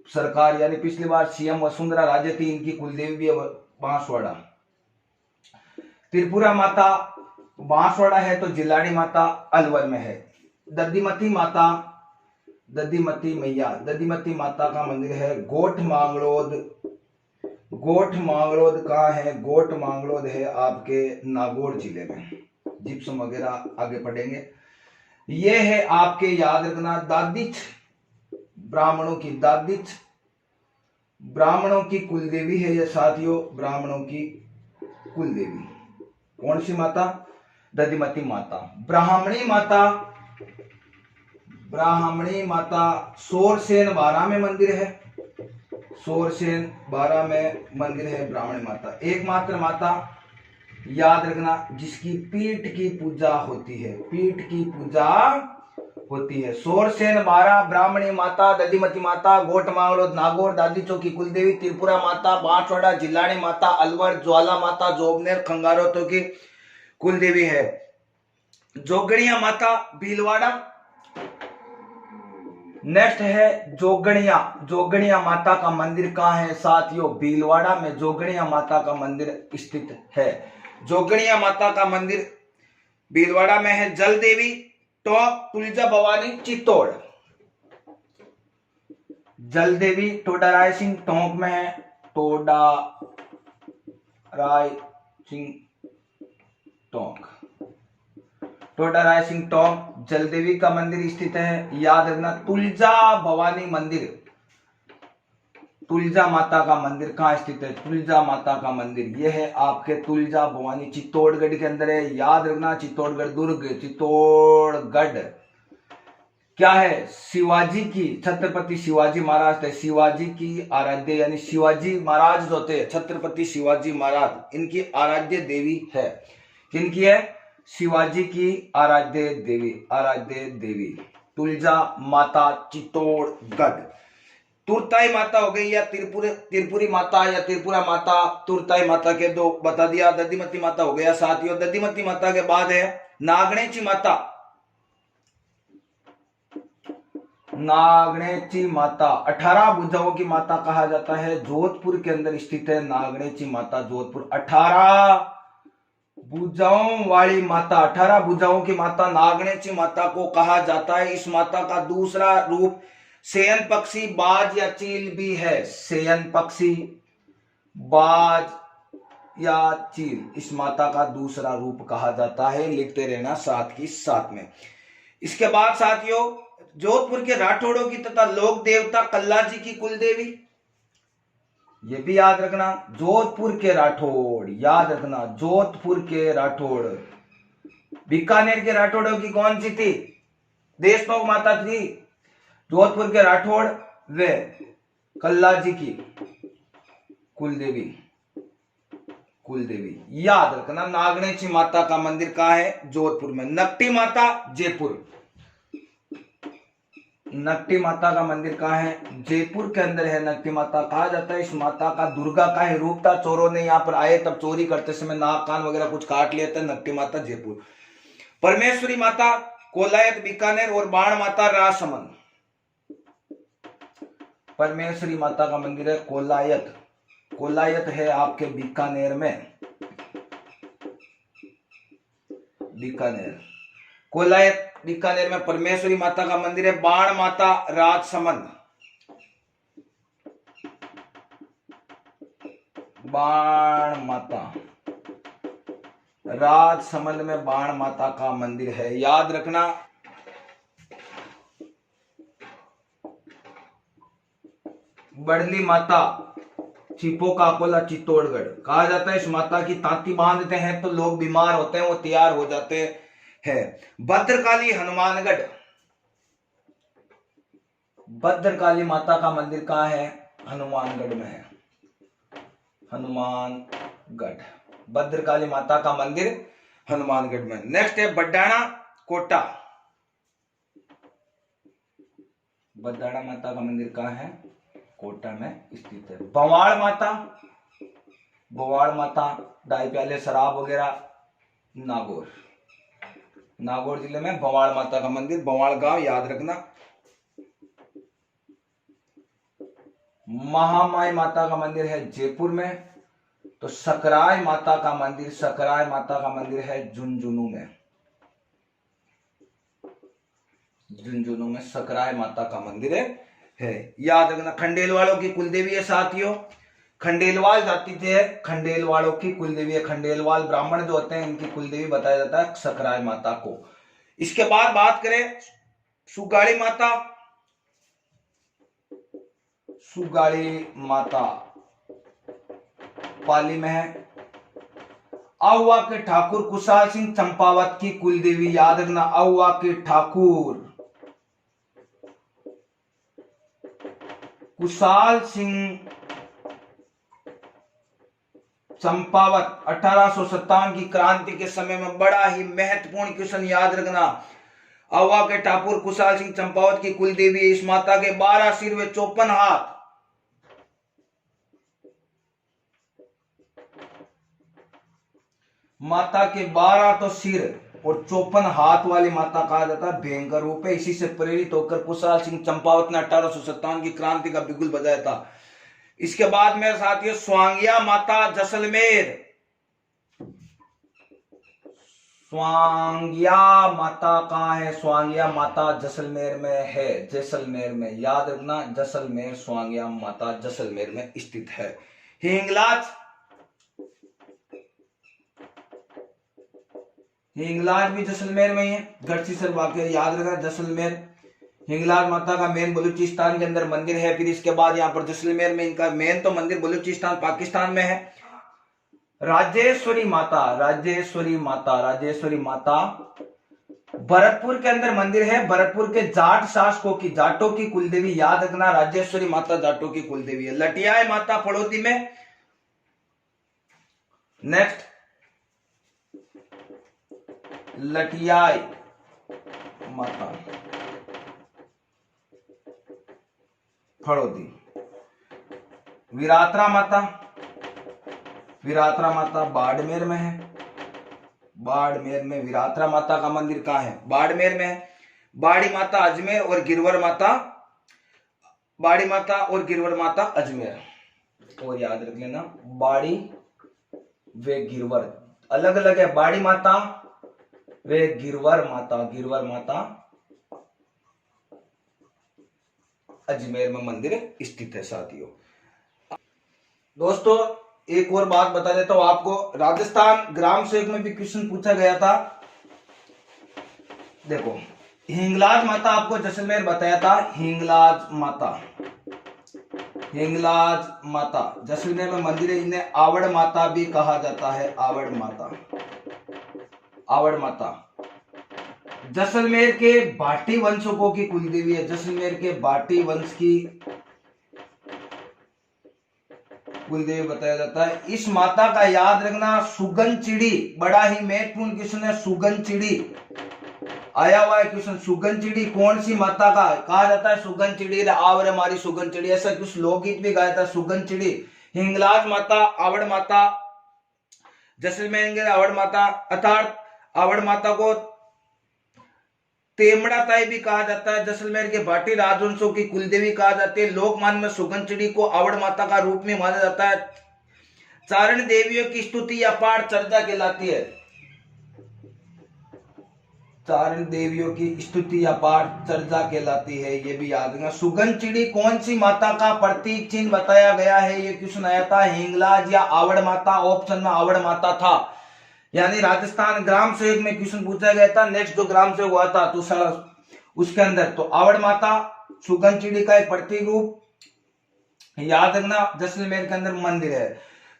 सरकार यानी पिछली बार सीएम वसुंधरा राजे थी, इनकी कुलदेवी भी बांसवाड़ा। त्रिपुरा माता बांसवाड़ा है तो जिलानी माता अलवर में है। दधिमती माता, दधिमती मैया, दधिमती माता का मंदिर है गोठ मांगलोद। गोठ मांगलोद कहाँ है? गोठ मांगलोद है आपके नागौर जिले में। जिप्सम वगैरह आगे पढ़ेंगे। ये है आपके, याद रखना, दादिच ब्राह्मणों की, दादिच ब्राह्मणों की कुलदेवी है ये साथियों, ब्राह्मणों की कुलदेवी। कौन सी माता? दधिमती माता। ब्राह्मणी माता, ब्राह्मणी माता सोरसेन 12 में मंदिर है, सोरसेन 12 में मंदिर है ब्राह्मणी माता। एकमात्र माता, याद रखना, जिसकी पीठ की पूजा होती है, पीठ की पूजा होती है। सोरसेन 12 ब्राह्मणी माता, दधिमती माता, गोठ मांगलोद नागौर, दादीचो की कुलदेवी, त्रिपुरा माता बांसवाड़ा, जिलानी माता अलवर, ज्वाला माता जोबनेर खंगारोतो की कुलदेवी है। जोगणिया माता भीलवाड़ा। नेक्स्ट है जोगणिया, जोगणिया माता का मंदिर कहाँ है साथियों? भीलवाड़ा में जोगणिया माता का मंदिर स्थित है। जोगणिया माता का मंदिर भीलवाड़ा में है। जल देवी टॉप तुलजा भवानी चित्तौड़, जल देवी टोडा राय सिंह टोंक में है, टोडा राय सिंह टोंक, टोडा राय सिंह टोंक जल देवी का मंदिर स्थित है। याद रखना, तुलजा भवानी मंदिर, तुलजा माता का मंदिर कहाँ स्थित है? तुलजा माता का मंदिर यह है आपके तुलजा भवानी चित्तौड़गढ़ के अंदर है। याद रखना, चित्तौड़गढ़ दुर्ग, चित्तौड़गढ़ क्या है? शिवाजी की, छत्रपति शिवाजी महाराज थे, शिवाजी की आराध्य, यानी शिवाजी महाराज जो थे, छत्रपति शिवाजी महाराज, इनकी आराध्य देवी है। किनकी है? शिवाजी की आराध्य देवी, आराध्य देवी तुलजा माता चित्तौड़गढ़। तुरताई माता हो गई या त्रिपुरी माता या त्रिपुरा माता, तुरताई माता के दो बता दिया। दधिमती माता हो गया साथियों। दधिमती माता के बाद है नागणेची माता, नागणेची माता 18 भुजाओं की माता कहा जाता है, जोधपुर के अंदर स्थित है नागणेची माता, जोधपुर। 18 भुजाओं वाली माता, 18 भुजाओं की माता नागणेची माता को कहा जाता है। इस माता का दूसरा रूप शयन पक्षी बाज या चील भी है, शयन पक्षी बाज या चील इस माता का दूसरा रूप कहा जाता है। लिखते रहना साथ ही साथ में। इसके बाद साथियों, जोधपुर के राठौड़ों की तथा लोक देवता कल्ला जी की कुलदेवी, ये भी याद रखना, जोधपुर के राठौड़, याद रखना जोधपुर के राठौड़। बीकानेर के राठौड़ों की कौन सी थी? देशनोक माता थी। जोधपुर के राठौड़ वे कल्ला जी की कुलदेवी, कुलदेवी याद रखना। नागणेची माता का मंदिर कहाँ है? जोधपुर में। नकटी माता जयपुर, नकटी माता का मंदिर कहाँ है? जयपुर के अंदर है। नकटी माता कहा जाता है, इस माता का दुर्गा का ही रूप था। चोरों ने यहाँ पर आए तब चोरी करते समय नाक कान वगैरह कुछ काट लिया था। नकटी माता जयपुर। परमेश्वरी माता कोलायत बीकानेर और बाण माता राजसमंद। परमेश्वरी माता का मंदिर है कोलायत, कोलायत है आपके बीकानेर में, बीकानेर, कोलायत बीकानेर में परमेश्वरी माता का मंदिर है। बाण माता राजसमंद, बाण माता राजसमंद में बाण माता का मंदिर है। याद रखना, बड़ली माता छिपो का अकोला चित्तौड़गढ़ कहा जाता है। इस माता की तांती बांधते हैं तो लोग बीमार होते हैं, वो तैयार हो जाते हैं। भद्रकाली हनुमानगढ़, भद्रकाली माता का मंदिर कहाँ है? हनुमानगढ़ में है, हनुमानगढ़। भद्रकाली माता का मंदिर हनुमानगढ़ में। नेक्स्ट है बड्डाना कोटा, बदाड़ा माता का मंदिर कहाँ है? कोटा में स्थित है। बवाड़ माता, बवाड़ माता ढाई प्याले शराब वगैरह, नागौर, नागौर जिले में बवाड़ माता का मंदिर, बवाड़ गांव याद रखना। महामाई माता का मंदिर है जयपुर में। तो सकराय माता का मंदिर, सकराय माता का मंदिर है झुंझुनू में, झुंझुनू में सकराय माता का मंदिर है, याद रखना। खंडेलवालों की कुलदेवी है साथियों, खंडेलवाल जाति थे, खंडेलवालों की कुलदेवी है। खंडेलवाल ब्राह्मण जो होते हैं इनकी कुलदेवी बताया जाता है सकराय माता को। इसके बाद बात करें सुगाड़ी माता, सुगाड़ी माता पाली में है। आहुआ के ठाकुर कुशाल सिंह चंपावत की कुलदेवी, याद रखना। आहुआ के ठाकुर कुशाल सिंह चंपावत 1857 की क्रांति के समय में बड़ा ही महत्वपूर्ण क्वेश्चन याद रखना। आहुआ के ठाकुर कुशाल सिंह चंपावत की कुलदेवी, इस माता के 12 सिर व 54 हाथ। माता के 12 तो सिर और 54 हाथ वाली माता कहा जाता है, भयंकर रूप है। इसी से प्रेरित होकर कुशाल सिंह चंपावत ने 1857 की क्रांति का बिगुल बजाया था। इसके बाद मेरे साथियों स्वांगिया माता जैसलमेर, स्वांगिया माता कहाँ है? स्वांगिया माता जैसलमेर में है, जैसलमेर में, याद रखना। जैसलमेर, स्वांगिया माता जैसलमेर में स्थित है। हिंगलाज, हिंगलाज भी जैसलमेर में ही है। गढ़सीसर वाकई याद रखना, जैसलमेर। हिंगलाज माता का मेन बलूचिस्तान के अंदर मंदिर है। फिर इसके बाद यहाँ पर जैसलमेर में इनका मेन तो मंदिर बलूचिस्तान पाकिस्तान में है। राजेश्वरी माता, राजेश्वरी माता, राजेश्वरी माता भरतपुर के अंदर मंदिर है। भरतपुर के जाट शासकों की, जाटों की कुलदेवी, याद रखना। राजेश्वरी माता जाटों की कुलदेवी है। लटियाय माता फड़ौती में। नेक्स्ट लटियाय माता फड़ौती। विरात्रा माता, विरात्रा माता बाड़मेर में है। बाड़मेर में विरात्रा माता का मंदिर कहाँ है? बाड़मेर में है। बाड़ी माता अजमेर और गिरवर माता, बाड़ी माता और गिरवर माता अजमेर। और याद रख लेना बाड़ी वे गिरवर अलग अलग है। बाड़ी माता वे गिरवर माता, गिरवर माता अजमेर में मंदिर स्थित है साथियों। दोस्तों एक और बात बता देता हूं आपको, राजस्थान ग्राम सेवक में भी क्वेश्चन पूछा गया था। देखो हिंगलाज माता आपको जैसलमेर बताया था, हिंगलाज माता, हिंगलाज माता जैसलमेर में मंदिर है। इन्हें आवड़ माता भी कहा जाता है, आवड़ माता, आवड़ माता जैसलमेर के भाटी वंशकों की कुलदेवी है। जैसलमेर के भाटी वंश की कुलदेवी बताया जाता है। इस माता का याद रखना सुगन चिड़ी, बड़ा ही महत्वपूर्ण क्वेश्चन है। सुगन चिड़ी आया हुआ है क्वेश्चन। सुगन चिड़ी कौन सी माता का कहा जाता है? सुगन चिड़ी आवड़ हमारी सुगन चिड़ी, ऐसा कुछ लोकगीत भी गाया था। सुगन चिड़ी, हिंगलाज माता, आवड़ माता, जैसलमेर के आवड़ माता, अर्थात आवड़ माता को तेमड़ा ताई भी कहा जाता है। जैसलमेर के भाटी राजवंशों की कुलदेवी कहा जाती है। लोकमान में सुगन चिड़ी को आवड़ माता का रूप में माना जाता है। चारण देवियों की स्तुति अपार चर्चा कहलाती है। चारण देवियों की स्तुति अपार चर्चा कहलाती है, ये भी याद रखना। सुगन चिड़ी कौन सी माता का प्रतीक चिन्ह बताया गया है? ये क्वेश्चन आया था। हिंगलाज या आवड़ माता? ऑप्शन में आवड़ माता था, यानी राजस्थान ग्राम सेवक में क्वेश्चन पूछा गया था। नेक्स्ट जो ग्राम सेवक हुआ था तो उसके अंदर तो आवड़ माता सुगन चिड़ी का एक प्रतीक रूप, याद रखना। जैसलमेर के अंदर मंदिर है।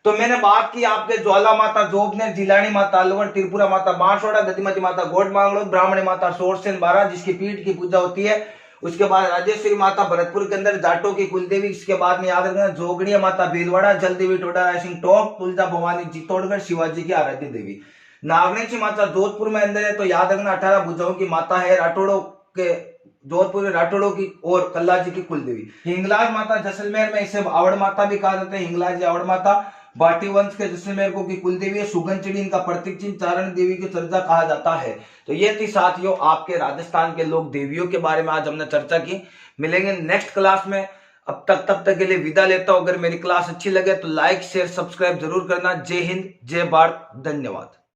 तो मैंने बात की आपके ज्वाला माता, जोबनेर, जिलानी माता, अलवर, त्रिपुरा माता, बांसवाड़ा, गतिमती माता, गोड मांगलो, ब्राह्मणी माता, सोरसेन बारा जिसकी पीठ की पूजा होती है। उसके बाद राजेश्वरी माता भरतपुर के अंदर जाटों की कुलदेवी। इसके बाद में याद रखना जोगड़िया माता भीलवाड़ा, जलदेवी टोडा रायसिंह टोक, तुलजा भवानी चित्तौड़गढ़, शिवाजी की आराध्य देवी। नागनेची माता जोधपुर में अंदर है, तो याद रखना 18 भुजाओं की माता है। राठौड़ों के जोधपुर में राठौड़ों की और कल्ला जी की कुल देवी। हिंगलाज माता जैसलमेर में इसे आवड़ माता भी कहा जाता है, हिंगलाज आवड़ माता। बाटी वंश के जैसलमेर को की कुल देवी है। सुगन चिड़ी इनका प्रतीक चिन्ह, चारण देवी की चर्चा कहा जाता है। तो ये थी साथियों आपके राजस्थान के लोक देवियों के बारे में आज हमने चर्चा की। मिलेंगे नेक्स्ट क्लास में, तब तक के लिए विदा लेता हूं। अगर मेरी क्लास अच्छी लगे तो लाइक शेयर सब्सक्राइब जरूर करना। जय हिंद, जय भारत, धन्यवाद।